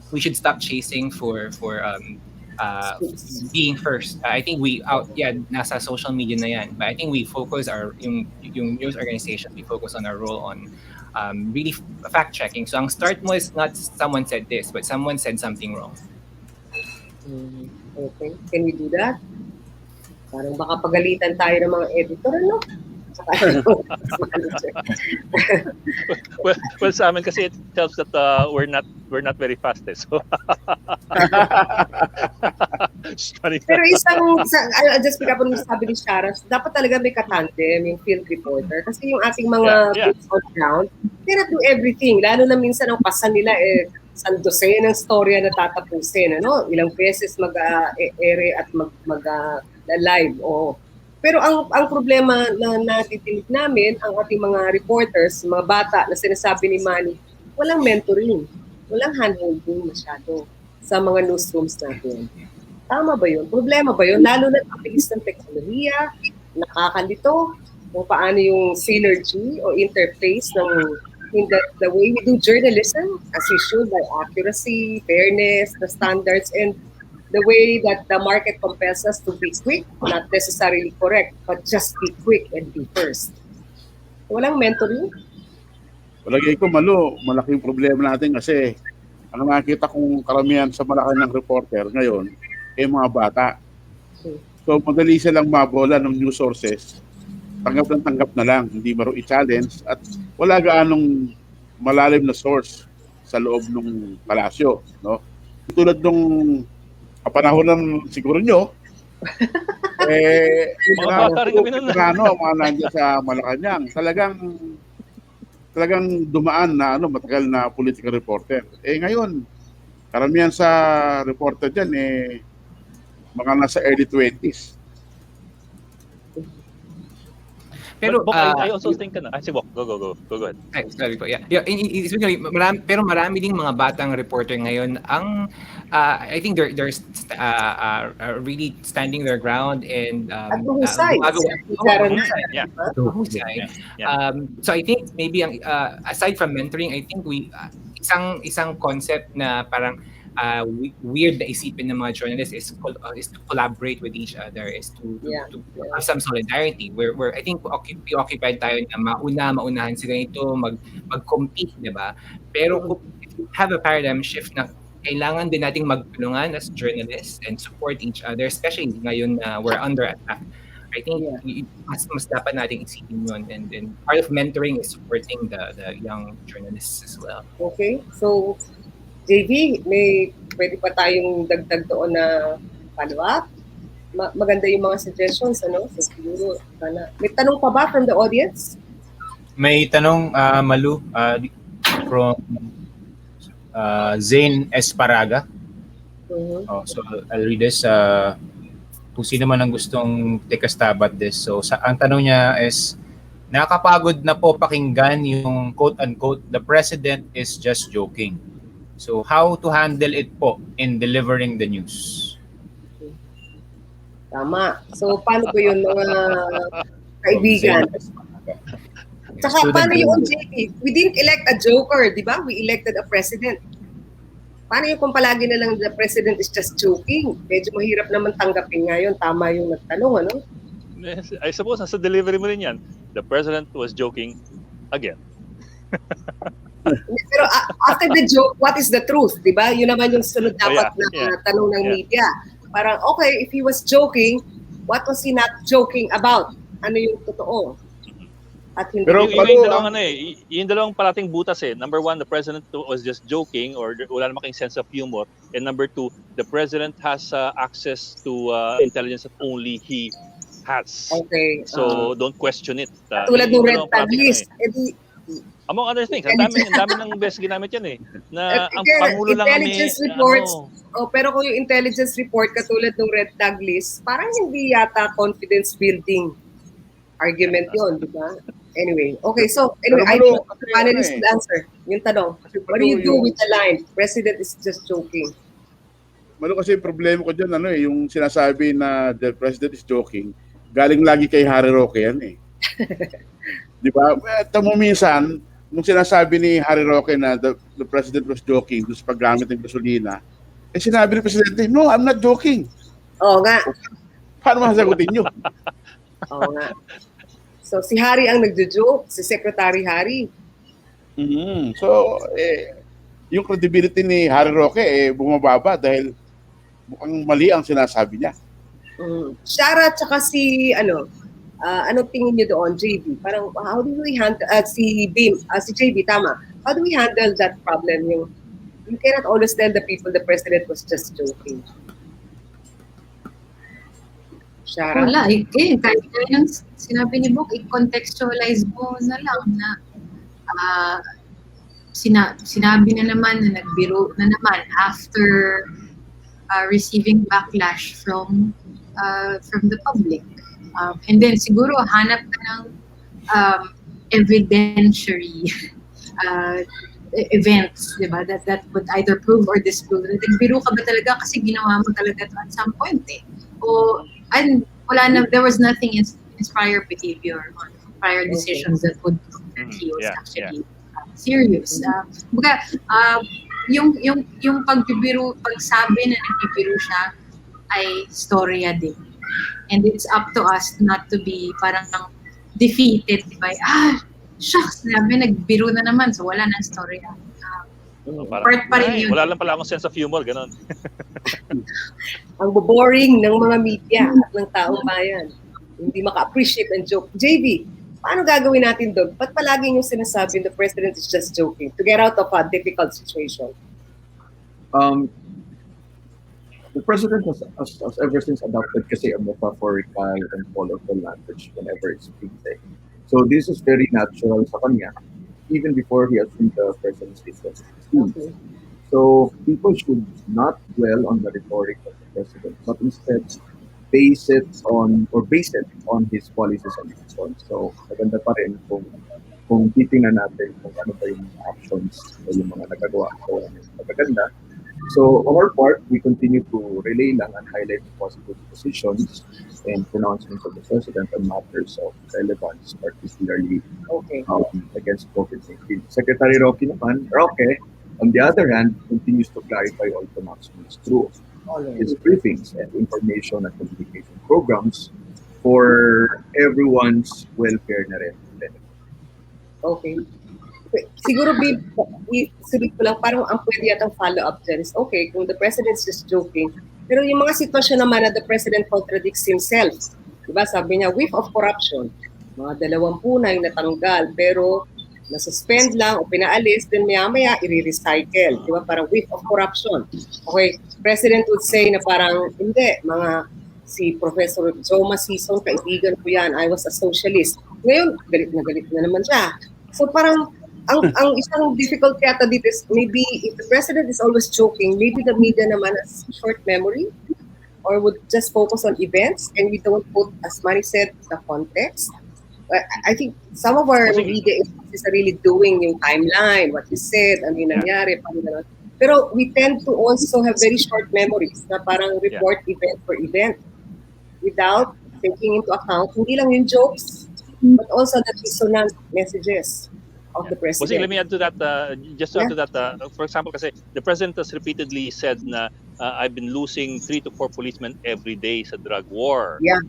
we should stop chasing for being first. I think nasa social media na yan. But I think we focus yung news organization, we focus on our role on really fact-checking. So ang start mo is not someone said this, but someone said something wrong. Okay, can we do that? Parang baka pagalitan tayo ng mga editor, ano? well, sa amin kasi it helps that we're not very fast eh. So pero just pick up on sabi ni Shara, dapat talaga may katandem yung field reporter kasi yung ating mga boots on ground, they cannot do everything. Lalo na minsan ang pasan nila sandose ng storya na tatapusin, ano? Ilang beses mag-ere at mag-live. Pero ang problema na natitinig namin, ang ating mga reporters, mga bata na sinasabi ni Manny, walang mentoring, walang hand-holding masyado sa mga newsrooms natin. Tama ba yun? Problema ba yun? Lalo na ang bilis ng teknolohiya, nakakalito, kung paano yung synergy o interface in the way we do journalism, as we should, by accuracy, fairness, the standards, and the way that the market compels us to be quick, not necessarily correct, but just be quick and be first. Walang mentoring? Palagay ko, malaking problema natin kasi ang nakikita kong karamihan sa Malacanang reporter ngayon mga bata. So, madali silang mabola ng news sources. Tanggap na lang, hindi maro i-challenge at wala gaanong malalim na source sa loob ng palasyo. No? Tulad nung panahon ng siguro nyo, mga bata rin kami nun. Mga nandiyan sa Malacanang, talagang dumaan na matagal na political reporter. Ngayon, karamihan sa reporter dyan, mga nasa early 20s. Pero I also think go ahead. Sorry po. Yeah. Pero marami ding mga batang reporter ngayon ang I think they're really standing their ground and husay. So I think maybe aside from mentoring, I think isang concept na parang weird na isipin ng mga journalists is to collaborate with each other, is to have some solidarity. Where I think preoccupied tayo na maunahan sila ito, mag-compete, di ba? Pero if you have a paradigm shift na kailangan din nating magtulungan as journalists and support each other, especially ngayon na we're under attack. I think mas dapat nating isipin yun. And part of mentoring is supporting the young journalists as well. Okay, so JV, pwede pa tayong dagdag doon na follow-up? Maganda yung mga suggestions, ano? So, siguro, may tanong pa ba from the audience? May tanong, Malu, from Zane Esparaga. So, I'll read this. Kung sino man ang gustong take a stab at this. So, ang tanong niya is, nakakapagod na po pakinggan yung quote-unquote, the president is just joking. So, how to handle it po in delivering the news? Tama. So, paano po yun mga kaibigan? Tsaka Student paano yung loan. JP? We didn't elect a joker, di ba? We elected a president. Paano yung kung palagi na lang the president is just joking? Medyo mahirap naman tanggapin ngayon. Tama yung nagtanong, ano? I suppose nasa delivery mo rin yan. The president was joking again. Pero after the joke, what is the truth? Di ba? Yun naman yung sunod dapat na tanong ng media. Parang, okay, if he was joking, what was he not joking about? Ano yung totoo? At hindi Pero yung dalawang parating butas eh. Number one, the president was just joking or wala namang sense of humor. And number two, the president has access to intelligence that only he has. Okay. So don't question it. Tulad ng red tag list. Among other things, ang dami ng best ginamit yan eh. Na ang Pangulo lang intelligence reports. Pero kung yung intelligence report katulad ng red tag list, parang hindi yata confidence building argument yun, di ba? Anyway, okay, so anyway, I think the panelists will answer yung tanong. What do you do with the line? President is just joking. Kasi problema ko dyan, yung sinasabi na the president is joking, galing lagi kay Harry Roque yan eh. Di ba? Tamo minsan, nung sinasabi ni Harry Roque na the president was joking doon sa paggamit ng gasolina, sinabi ni presidente, no, I'm not joking. Oo nga. Paano masasagutin nyo? Oo nga. So, si Harry ang nagjo-joke, si Secretary Harry. So, yung credibility ni Harry Roque bumababa dahil mukhang mali ang sinasabi niya. Shara tsaka si, anong tingin niyo doon, JB? Parang, how do we handle, si JB, tama. How do we handle that problem? You cannot always tell the people the president was just joking. Shara? Wala, kahit yung sinabi ni Bok, i-contextualize mo na lang na sinabi na naman na nagbiro na naman after receiving backlash from the public. And then siguro hanap ka ng evidentiary events, di ba? That would either prove or disprove. Nagbiro ka ba talaga kasi ginawa mo talaga at some point eh. And there was nothing in his prior behavior or prior decisions that would prove that he was actually serious. Yung pagsabi na nagbibiro siya ay storya din. And it's up to us not to be parang defeated by, shucks, nagbiro na naman, so wala nang storya. Part pa rin yun. Wala lang pala akong sense of humor, ganon. Ang boring ng mga media at ng taong bayan. Hindi maka-appreciate and joke. JB, paano gagawin natin doon? Ba't palagi yung sinasabi the president is just joking to get out of a difficult situation? The president has ever since adopted kasi a metaphorical and colorful language whenever it's speaking. So this is very natural sa kanya, even before he assumed the presidency. Okay. So people should not dwell on the rhetoric of the president, but instead base it on his policies and actions. So maganda pa rin kung titingnan natin kung ano ba yung actions o yung mga nagagawa ko magaganda. So on our part, we continue to relay lang and highlight the positive positions and pronouncements of the president on matters of relevance, particularly against COVID-19. Secretary Roque, on the other hand, continues to clarify all pronouncements through his briefings and information and communication programs for everyone's welfare na rin. Okay. Siguro, sabi ko lang, parang ang pwede yatang follow-up dyan is, okay, kung the president's just joking, pero yung mga sitwasyon naman na the president contradicts himself, diba, sabi niya, whiff of corruption, mga 20 na yung natanggal, pero nasuspend lang o pinaalis, then maya-maya, i-recycle, diba, parang whiff of corruption. Okay, president would say na parang, hindi, si Professor Joe Masison, kaibigan ko yan, I was a socialist. Ngayon, galit na naman siya. So parang, ang isang difficult yata dito is maybe if the president is always joking, maybe the media naman has short memory or would just focus on events and we don't put, as Manny said, the context. I think some of our media is really doing yung timeline, what he said, ano yung nangyari, parang gano'n. Pero we tend to also have very short memories na parang report event for event without taking into account, hindi lang yung jokes, but also the dissonant messages of the Bossing, let president. me add to that. Just to add to that, for example, kasi the president has repeatedly said na I've been losing 3 to 4 policemen every day sa drug war. Yeah.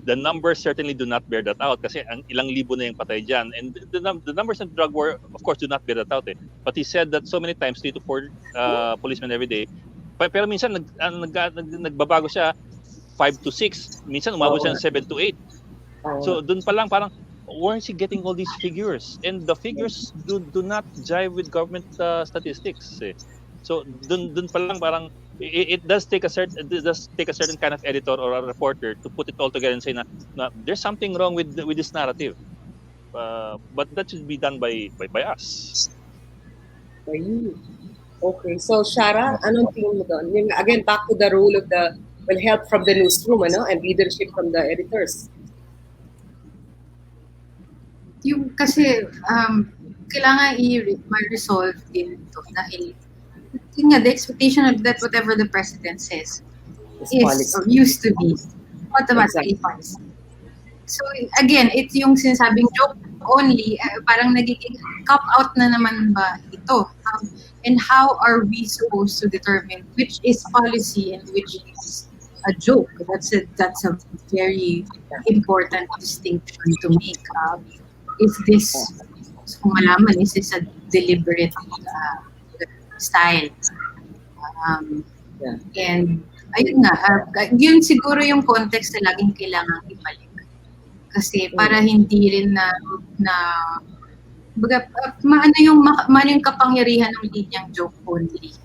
The numbers certainly do not bear that out kasi ang ilang libo na yung patay dyan. And the numbers in drug war, of course, do not bear that out. But he said that so many times, 3 to 4 policemen every day. Pero minsan nagbabago siya 5 to 6. Minsan umabot siya ng 7 to 8. So doon pa lang parang where is he getting all these figures? And the figures do not jive with government statistics. So dun pa lang parang it does take a certain kind of editor or a reporter to put it all together and say na there's something wrong with this narrative. But that should be done by us. Okay. So Shara, anong tingin mo doon? Again, back to the role of the help from the newsroom, and leadership from the editors. Yung kasi kailangan i-resolve din ito dahil yun nga, the expectation of that whatever the president says is or used to be automatically policy. So again, it's yung sinasabing joke only, parang nagiging cop out na naman ba ito? And how are we supposed to determine which is policy and which is a joke? That's a very important distinction to make. Is this, kung malaman, is this a deliberate style? And ayun nga, yun siguro yung context na laging kailangan ibalik. Kasi para hindi rin maano yung kapangyarihan ng linyang joke only.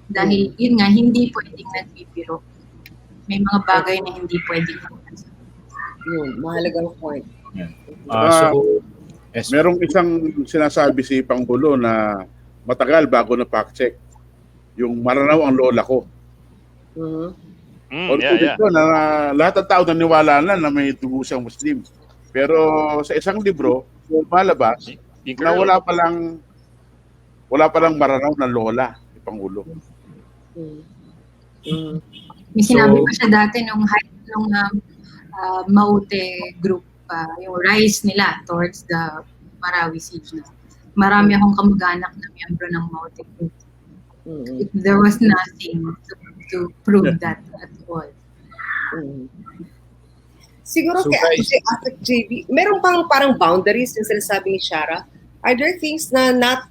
Dahil yun nga, hindi pwedeng nagbibiro. May mga bagay na hindi pwedeng. Yun, mahalagang point. Yes. Merong isang sinasabi si Pangulo na matagal bago na fact check. Yung maranaw ang lola ko. Na lahat ng tao naniwala na may dugo siyang Muslim. Pero sa isang libro, malabas na wala pa lang maranaw ng lola ni Pangulo. May sinabi pa siya dati nung Maute group, yung rise nila towards the Marawi siege. Marami akong kamag-anak na miyembro ng Maute group. There was nothing to prove that at all. Siguro kay JB, meron pang parang boundaries yung sinasabi ni Shara. Are there things na not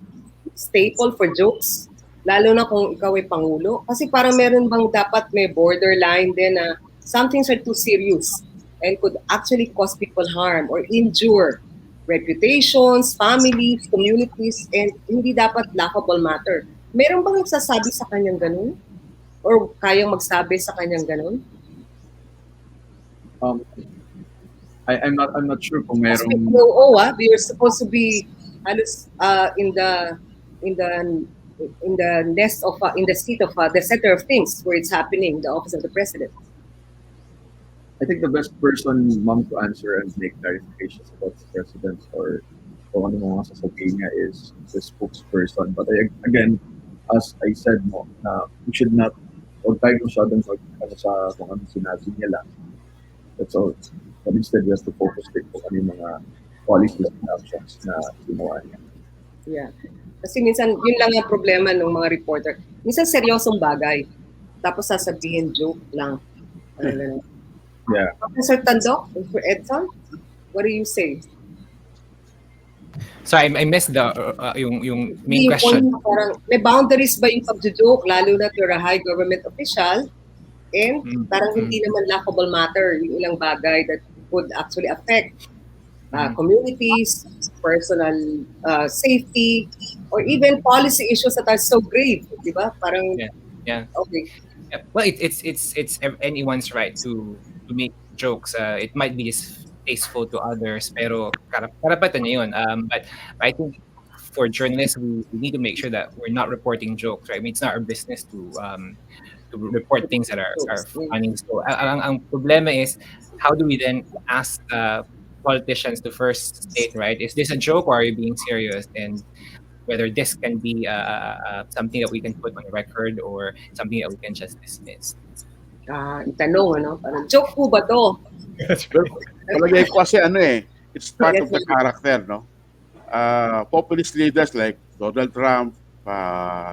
staple for jokes? Lalo na kung ikaw ay Pangulo? Kasi parang meron bang dapat may borderline din na some things are too serious and could actually cause people harm or injure reputations, families, communities, and hindi dapat laughable matter. Meron bang nagsasabi sa kanyang ganun? Or kayang magsabi sa kanyang ganun? I'm not sure kung merong we were supposed to be in the seat of the center of things where it's happening, the office of the president. I think the best person, ma'am, to answer and make clarifications about the president or kung ano mga sasabihin niya is the spokesperson. But again, as I said mo, we should not, huwag tayo masyadong sa kung ano sinabi niya lang. That's all. But instead, we have to focus kung ano yung mga policies and actions na ginawa niya. Yeah. Kasi minsan, yun lang ang problema ng mga reporter. Minsan, seryosong bagay. Tapos sasabihin, joke lang. Yeah. Professor Tandok, for Edson, what do you say? So I missed the yung main question. Parang, may boundaries ba yung pag-joke, lalo na you're a high government official, and parang hindi naman laughable matter yung ilang bagay that would actually affect communities, personal safety, or even policy issues that are so grave, di ba? Parang, okay. Yeah. Well, it's anyone's right to make jokes. It might be distasteful to others, pero karapatan niya yun. But I think for journalists, we need to make sure that we're not reporting jokes, right? I mean, it's not our business to report things that are funny. So, ang problema is, how do we then ask politicians to first state, right? Is this a joke or are you being serious? And whether this can be something that we can put on record or something that we can just dismiss. Itanong, parang joke po ba to? Palagay ko kasi it's part Yes, of the character, no? Populist leaders like Donald Trump,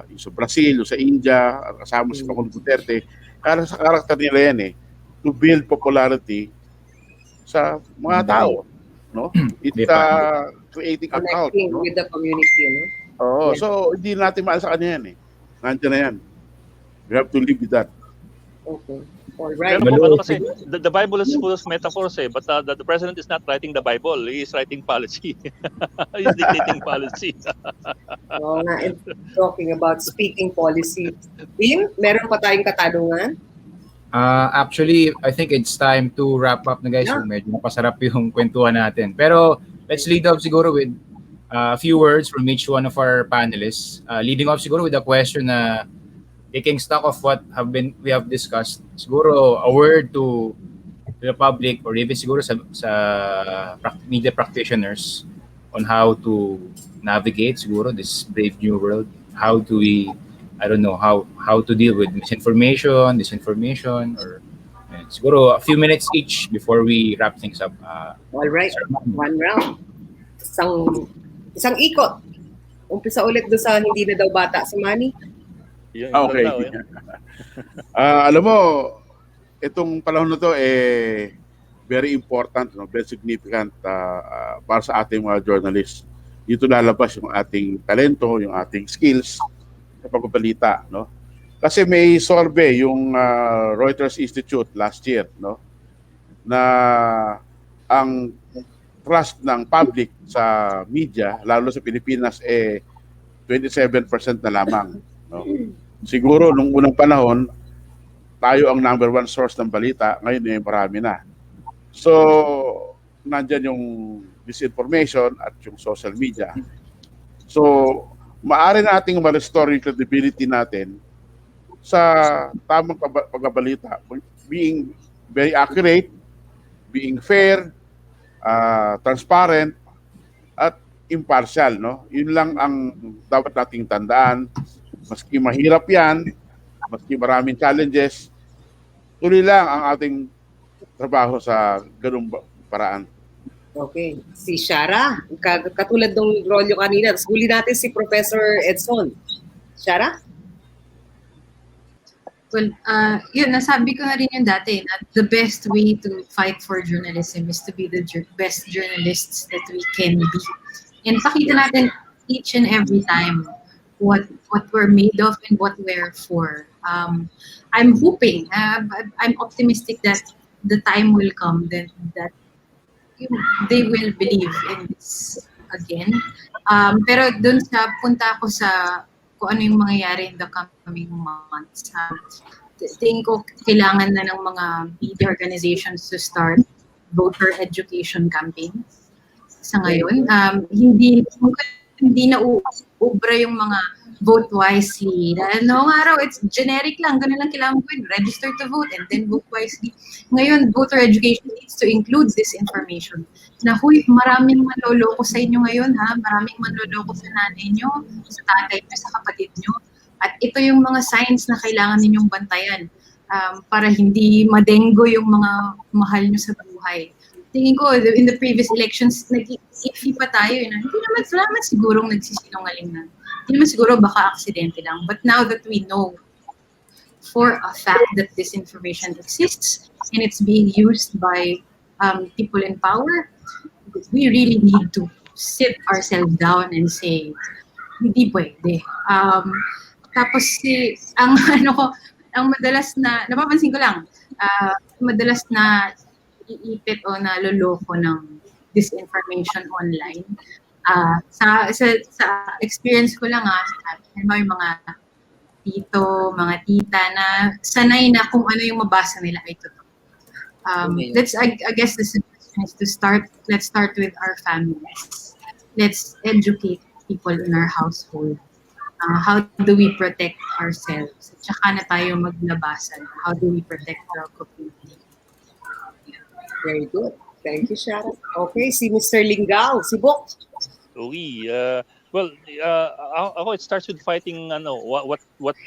yung sa Brazil, yung sa India, kasama si Pangulong Duterte, para sa karakter nila yan to build popularity sa mga tao, no? It's Definitely. creating a cult, connecting no? with the community, no? Oo, Yeah. so hindi natin maasa kanya yan Nandiyan na yan. We have to live with that. Okay. All right. Pero Malo, kasi the Bible is full of metaphors but the president is not writing the Bible, he is writing policy. He's dictating policy. Oo nga, and talking about speaking policy. Bim, meron pa tayong katanungan? Actually, I think it's time to wrap up na guys. Yeah. So medyo napasarap yung kwentuhan natin. Pero let's lead off siguro with a few words from each one of our panelists. Leading off siguro with a question na taking stock of what we have discussed. Siguro a word to the public or even siguro sa media practitioners on how to navigate siguro this brave new world. How do we, I don't know, how to deal with misinformation, disinformation, or siguro a few minutes each before we wrap things up. All right. Sir Ma'am. One round. Isang ikot. Umpisa ulit doon sa hindi na daw bata si Manny. Okay. Alam mo, itong panahon na to very important, very significant para sa ating mga journalists. Dito lalabas yung ating talento, yung ating skills sa pagbabalita, no? Kasi may survey yung Reuters Institute last year, no? Na ang trust ng public sa media, lalo sa Pilipinas 27% na lamang, no? Siguro nung unang panahon, tayo ang number one source ng balita, ngayon marami na. So, nandyan yung disinformation at yung social media. So, maaari nating ma-restore yung credibility natin sa tamang pagbabalita, being very accurate, being fair, transparent, at impartial, no? Yun lang ang dapat nating tandaan. Maski mahirap yan, maski maraming challenges, tuloy lang ang ating trabaho sa ganung paraan. Okay. Si Shara, katulad ng role nyo kanina. Tapos huli natin si Professor Edson. Shara? Well, yun, nasabi ko na rin yun dati, na the best way to fight for journalism is to be the best journalists that we can be. And pakita natin each and every time what we're made of and what we're for. I'm hoping, I'm optimistic that the time will come that they will believe in this again. Pero dun sa punta ako sa kung ano yung mangyayari in the coming months. Tingin ko kailangan na ng mga media organizations to start voter education campaigns. Sa ngayon, hindi na ubra yung mga vote wisely. Dahil noong araw, it's generic lang. Ganun lang kailangan gawin. Register to vote and then vote wisely. Ngayon, voter education needs to include this information. Na, huy, maraming manloloko sa inyo ngayon, ha? Maraming manloloko sa nanay nyo, sa tatay nyo, sa kapatid nyo. At ito yung mga signs na kailangan ninyong bantayan para hindi madengo yung mga mahal nyo sa buhay. Tingin ko, in the previous elections, nag-iffy pa tayo. Hindi naman sigurong nagsisinungaling na. Hindi naman siguro baka aksidente lang. But now that we know for a fact that this information exists and it's being used by people in power, we really need to sit ourselves down and say, hindi pwede. Tapos ang madalas na, napapansin ko lang, madalas na iipit o naloloko ng disinformation online. Sa experience ko lang may mga tito, mga tita na sanay na kung ano yung mabasa nila ay totoo. I guess the suggestion is let's start with our families. Let's educate people in our household. How do we protect ourselves? At saka na tayo maglabasan. How do we protect our community? Very good. Thank you, Sharon. Okay, si Mr. Lingao, si Bok. Oui. Ako, it starts with fighting what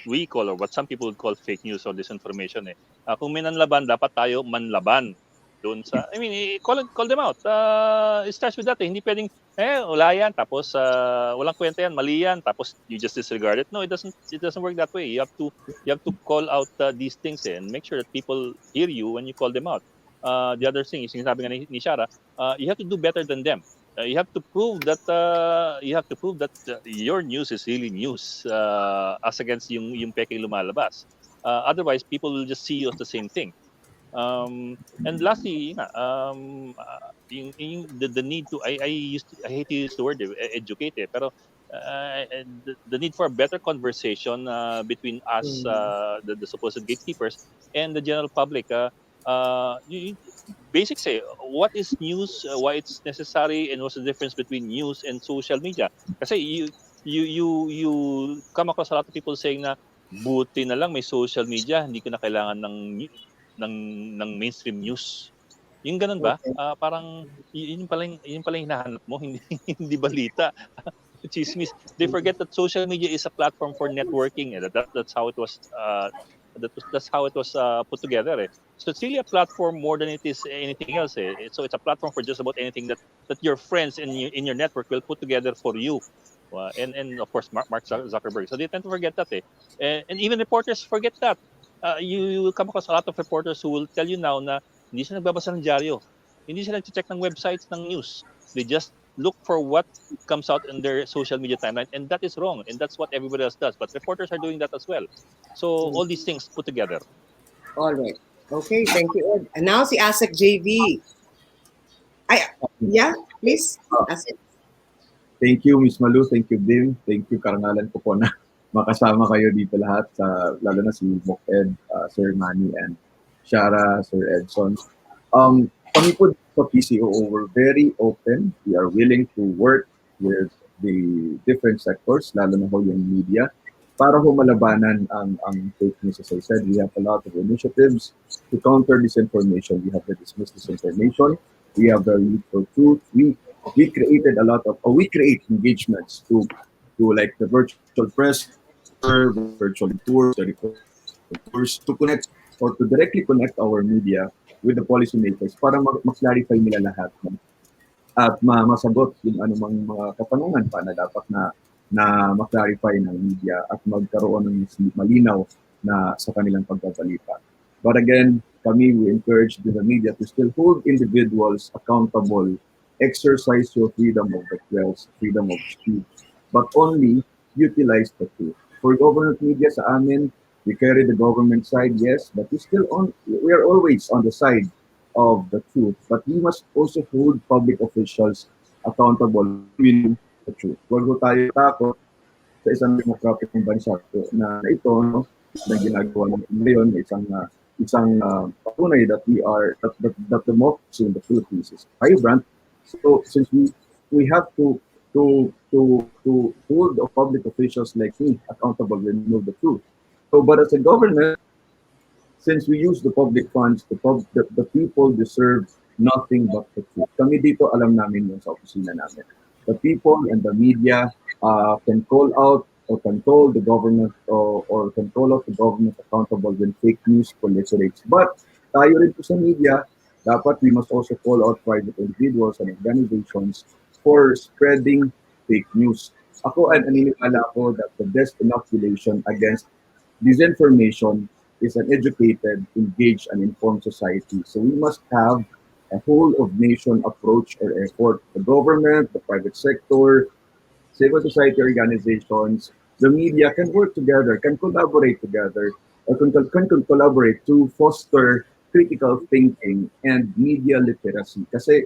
we call or what some people would call fake news or disinformation. Kung may nanlaban, dapat tayo manlaban. doon sa, I mean, call them out. It starts with that. Hindi pwedeng, wala yan, tapos walang kwenta yan, mali yan, tapos you just disregard it. No, it doesn't work that way. You have to call out these things and make sure that people hear you when you call them out. The other thing is, sinasabi nga ni Shara, you have to do better than them. You have to prove that your news is really news, as against yung peke lumalabas. Otherwise, people will just see you as the same thing. And lastly, yun nga, the need to, I hate to use the word educate, pero the need for a better conversation between us, the supposed gatekeepers, and the general public. Basics say what is news, why it's necessary, and what's the difference between news and social media. Kasi you come across a lot of people saying na buti na lang may social media, hindi ko na kailangan ng ng mainstream news. Yung ganun ba? Okay. Parang yun pala yung hinahanap mo, hindi hindi balita. Chismis. They forget that social media is a platform for networking. That's how it was. That's how it was put together. So it's really a platform more than it is anything else. So it's a platform for just about anything that your friends in your network will put together for you. And of course Mark Zuckerberg. So they tend to forget that. And even reporters forget that. You will come across a lot of reporters who will tell you now na hindi sila nagbabasa ng dyaryo. Hindi sila nag-check ng websites ng news. They just look for what comes out in their social media timeline, and that is wrong, and that's what everybody else does, but reporters are doing that as well. So all these things put together. All right. Okay, thank you, Ed. And now si Asek JV. Yeah, please. Asek. Thank you, Miss Malu. Thank you, Dim. Thank you, karangalan ko po na makasama kayo dito lahat, lalo na si Mok Ed, Sir Manny, and Shara, Sir Edson. Kami po sa PCOO, we're very open. We are willing to work with the different sectors, lalo na ho yung media, para ho malabanan ang fake news. As I said, we have a lot of initiatives to counter disinformation. We have the Dismiss Disinformation. We have the Lead for Truth. We created a lot of, we create engagements to like the virtual press, virtual tours, the report tours, to connect or to directly connect our media with the policymakers para ma-clarify nila lahat at masagot yung anumang mga katanungan pa na dapat na ma-clarify ng media at magkaroon ng malinaw na sa kanilang pagbabalita. But again, we encourage the media to still hold individuals accountable, exercise your freedom of the press, freedom of speech, but only utilize the truth. For government media sa amin, we carry the government side, yes, but we are always on the side of the truth. But we must also hold public officials accountable with the truth. Huwag tayo takot sa isang democratic bansa na ito, no, na ginagawa ngayon, isang patunay that that democracy in the Philippines is vibrant. So since we have to hold the public officials like me accountable when we know the truth. So, but as a government, since we use the public funds, the people deserve nothing but the truth. Kami dito alam namin yun sa opisina namin. The people and the media can call out or control the government or control of the government accountable when fake news proliferates. But tayo rin po sa media, dapat we must also call out private individuals and organizations for spreading fake news. Ako ay naniniwala ko that the best inoculation against disinformation is an educated, engaged, and informed society. So we must have a whole of nation approach or effort. The government, the private sector, civil society organizations, the media can work together, can collaborate together, or can collaborate to foster critical thinking and media literacy. Kasi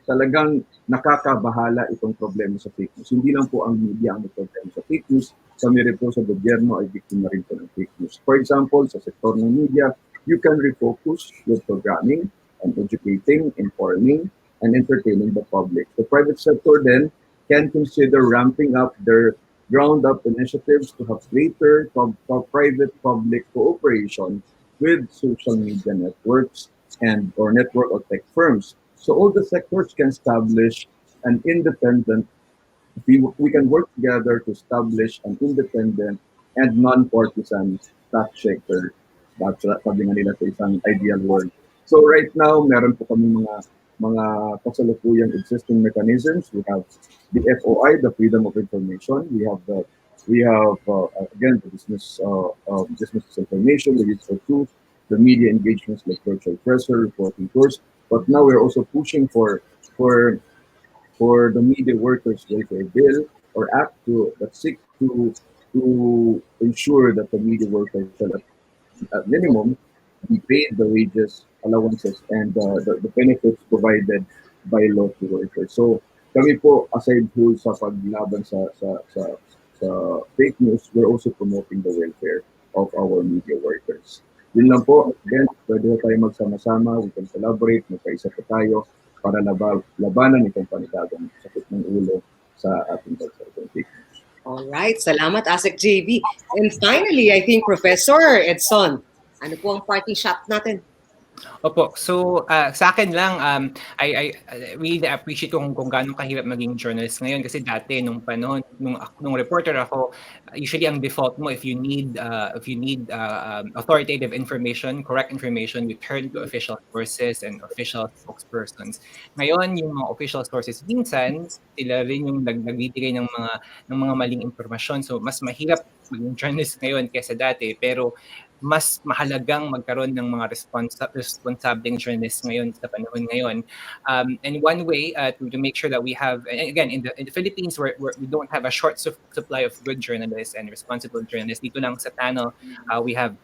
talagang nakakabahala itong problema sa fake news. Hindi lang po ang media ang may problema sa fake news, kami rin po sa gobyerno ay biktima rin po ng fake news. For example, sa sektor ng media, you can refocus your programming on educating, informing, and entertaining the public. The private sector then can consider ramping up their ground-up initiatives to have greater private-public cooperation with social media networks or network or tech firms. So all the sectors can establish an independent, we can work together to establish an independent and non-partisan fact checker. That's sabi nga nila sa isang ideal world. So right now, meron po kami mga kasalukuyang existing mechanisms. We have the FOI, the Freedom of Information. We have again the business information, the use for truth, the media engagements like virtual presser, reporting tours. But now we're also pushing for the media workers welfare bill or act that seek to ensure that the media workers shall at minimum be paid the wages, allowances, and the benefits provided by law to workers. So kami po, aside po sa paglaban sa fake news, we're also promoting the welfare of our media workers. Yun lang po, again, pwede tayo magsama-sama, we can collaborate, magkaisa po tayo para labanan itong panibagong sakit ng ulo sa ating bansa. All right, salamat Asek JB. And finally, I think Professor Edson, ano po ang parting shot natin? Opo. So, sa akin lang, I really appreciate kung gaano kahirap maging journalist ngayon kasi dati nung panahon nung reporter ako, usually ang default mo if you need authoritative information, correct information, you turn to official sources and official spokespersons. Ngayon, yung mga official sources minsan sila rin yung nagbibigay ng mga maling impormasyon. So, mas mahirap maging journalist ngayon kaysa dati, pero mas mahalagang magkaroon ng mga responsableng journalists ngayon sa panahon ngayon. And one way to make sure that we have, and again, in the Philippines, we don't have a short supply of good journalists and responsible journalists. Dito lang sa panel, we have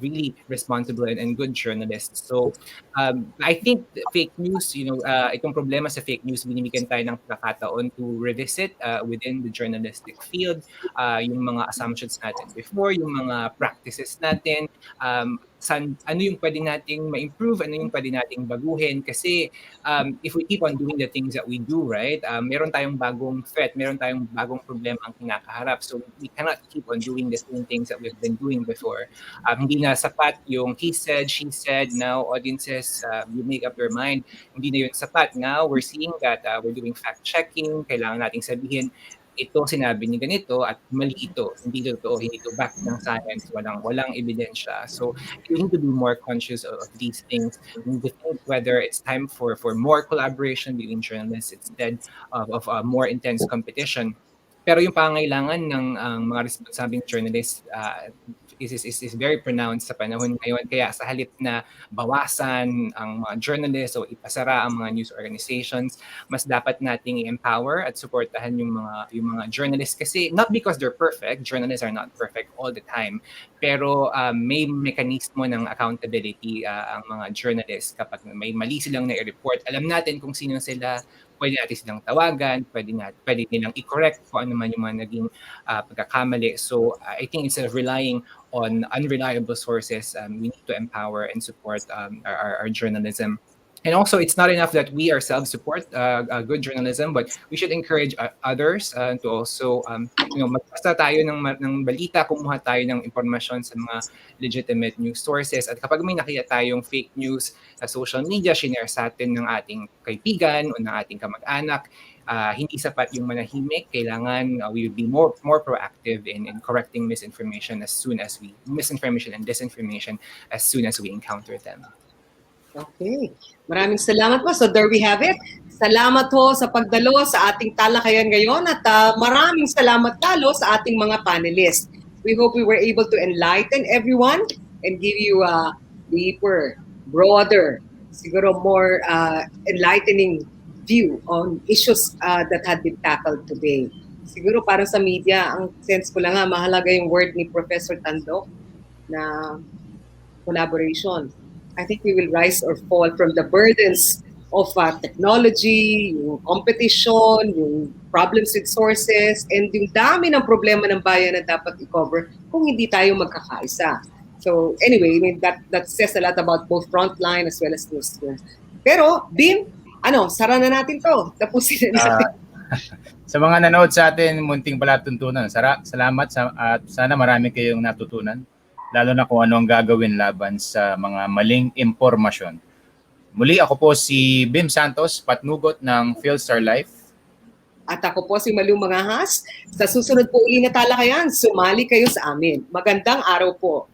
really responsible and good journalists. So I think fake news, itong problema sa fake news, binibigyan tayo ng pagkakataon to revisit within the journalistic field, yung mga assumptions natin before, yung mga practices natin, ano yung pwede nating ma-improve, ano yung pwede nating baguhin. Kasi if we keep on doing the things that we do, right, meron tayong bagong threat, meron tayong bagong problema ang kinakaharap. So we cannot keep on doing the same things that we've been doing before. Hindi na sapat yung he said, she said. Now audiences, you make up your mind. Hindi na yun sapat. Now we're seeing that we're doing fact-checking. Kailangan nating sabihin, ito sinabi ni ganito at mali ito, hindi totoo, hindi ito back ng science, walang ebidensya. So you need to be more conscious of these things. You need to think whether it's time for more collaboration between journalists instead of more intense competition. Pero yung pangailangan ng mga responsabling journalists is very pronounced sa panahon ngayon. Kaya sa halip na bawasan ang mga journalists o ipasara ang mga news organizations, mas dapat nating i-empower at supportahan yung mga journalists kasi not because they're perfect, journalists are not perfect all the time, pero may mekanismo ng accountability ang mga journalists. Kapag may mali silang na-report, alam natin kung sino sila, pwede natin silang tawagan, pwede nilang i-correct kung ano man yung mga naging pagkakamali. So I think instead of relying on unreliable sources, we need to empower and support our journalism. And also, it's not enough that we ourselves support good journalism, but we should encourage others to also, magbasa tayo ng balita, kumuha tayo ng impormasyon sa mga legitimate news sources. At kapag may nakita tayong fake news sa social media, shinare sa atin ng ating kaibigan o ng ating kamag-anak, hindi sapat yung manahimik. Kailangan we will be more proactive in correcting misinformation and disinformation as soon as we encounter them. Okay. Maraming salamat po. So there we have it. Salamat ho sa pagdalo sa ating talakayan ngayon at maraming salamat talo sa ating mga panelists. We hope we were able to enlighten everyone and give you a deeper, broader, siguro more enlightening view on issues that had been tackled today. Siguro para sa media, ang sense ko lang mahalaga yung word ni Professor Tando na collaboration. I think we will rise or fall from the burdens of technology, yung competition, yung problems with sources, and yung dami ng problema ng bayan na dapat i-cover kung hindi tayo magkakaisa. So anyway, I mean, that says a lot about both frontline as well as newsrooms. Pero, Bim, sara na natin to. Tapusin na natin. Sa mga nanood sa atin, munting palatuntunan. Salamat at sana marami kayong natutunan. Lalo na kung ano ang gagawin laban sa mga maling impormasyon. Muli, ako po si Bim Santos, patnugot ng PhilSTAR Life. At ako po si Malu Mangahas. Sa susunod po uli na talakayan, sumali kayo sa amin. Magandang araw po.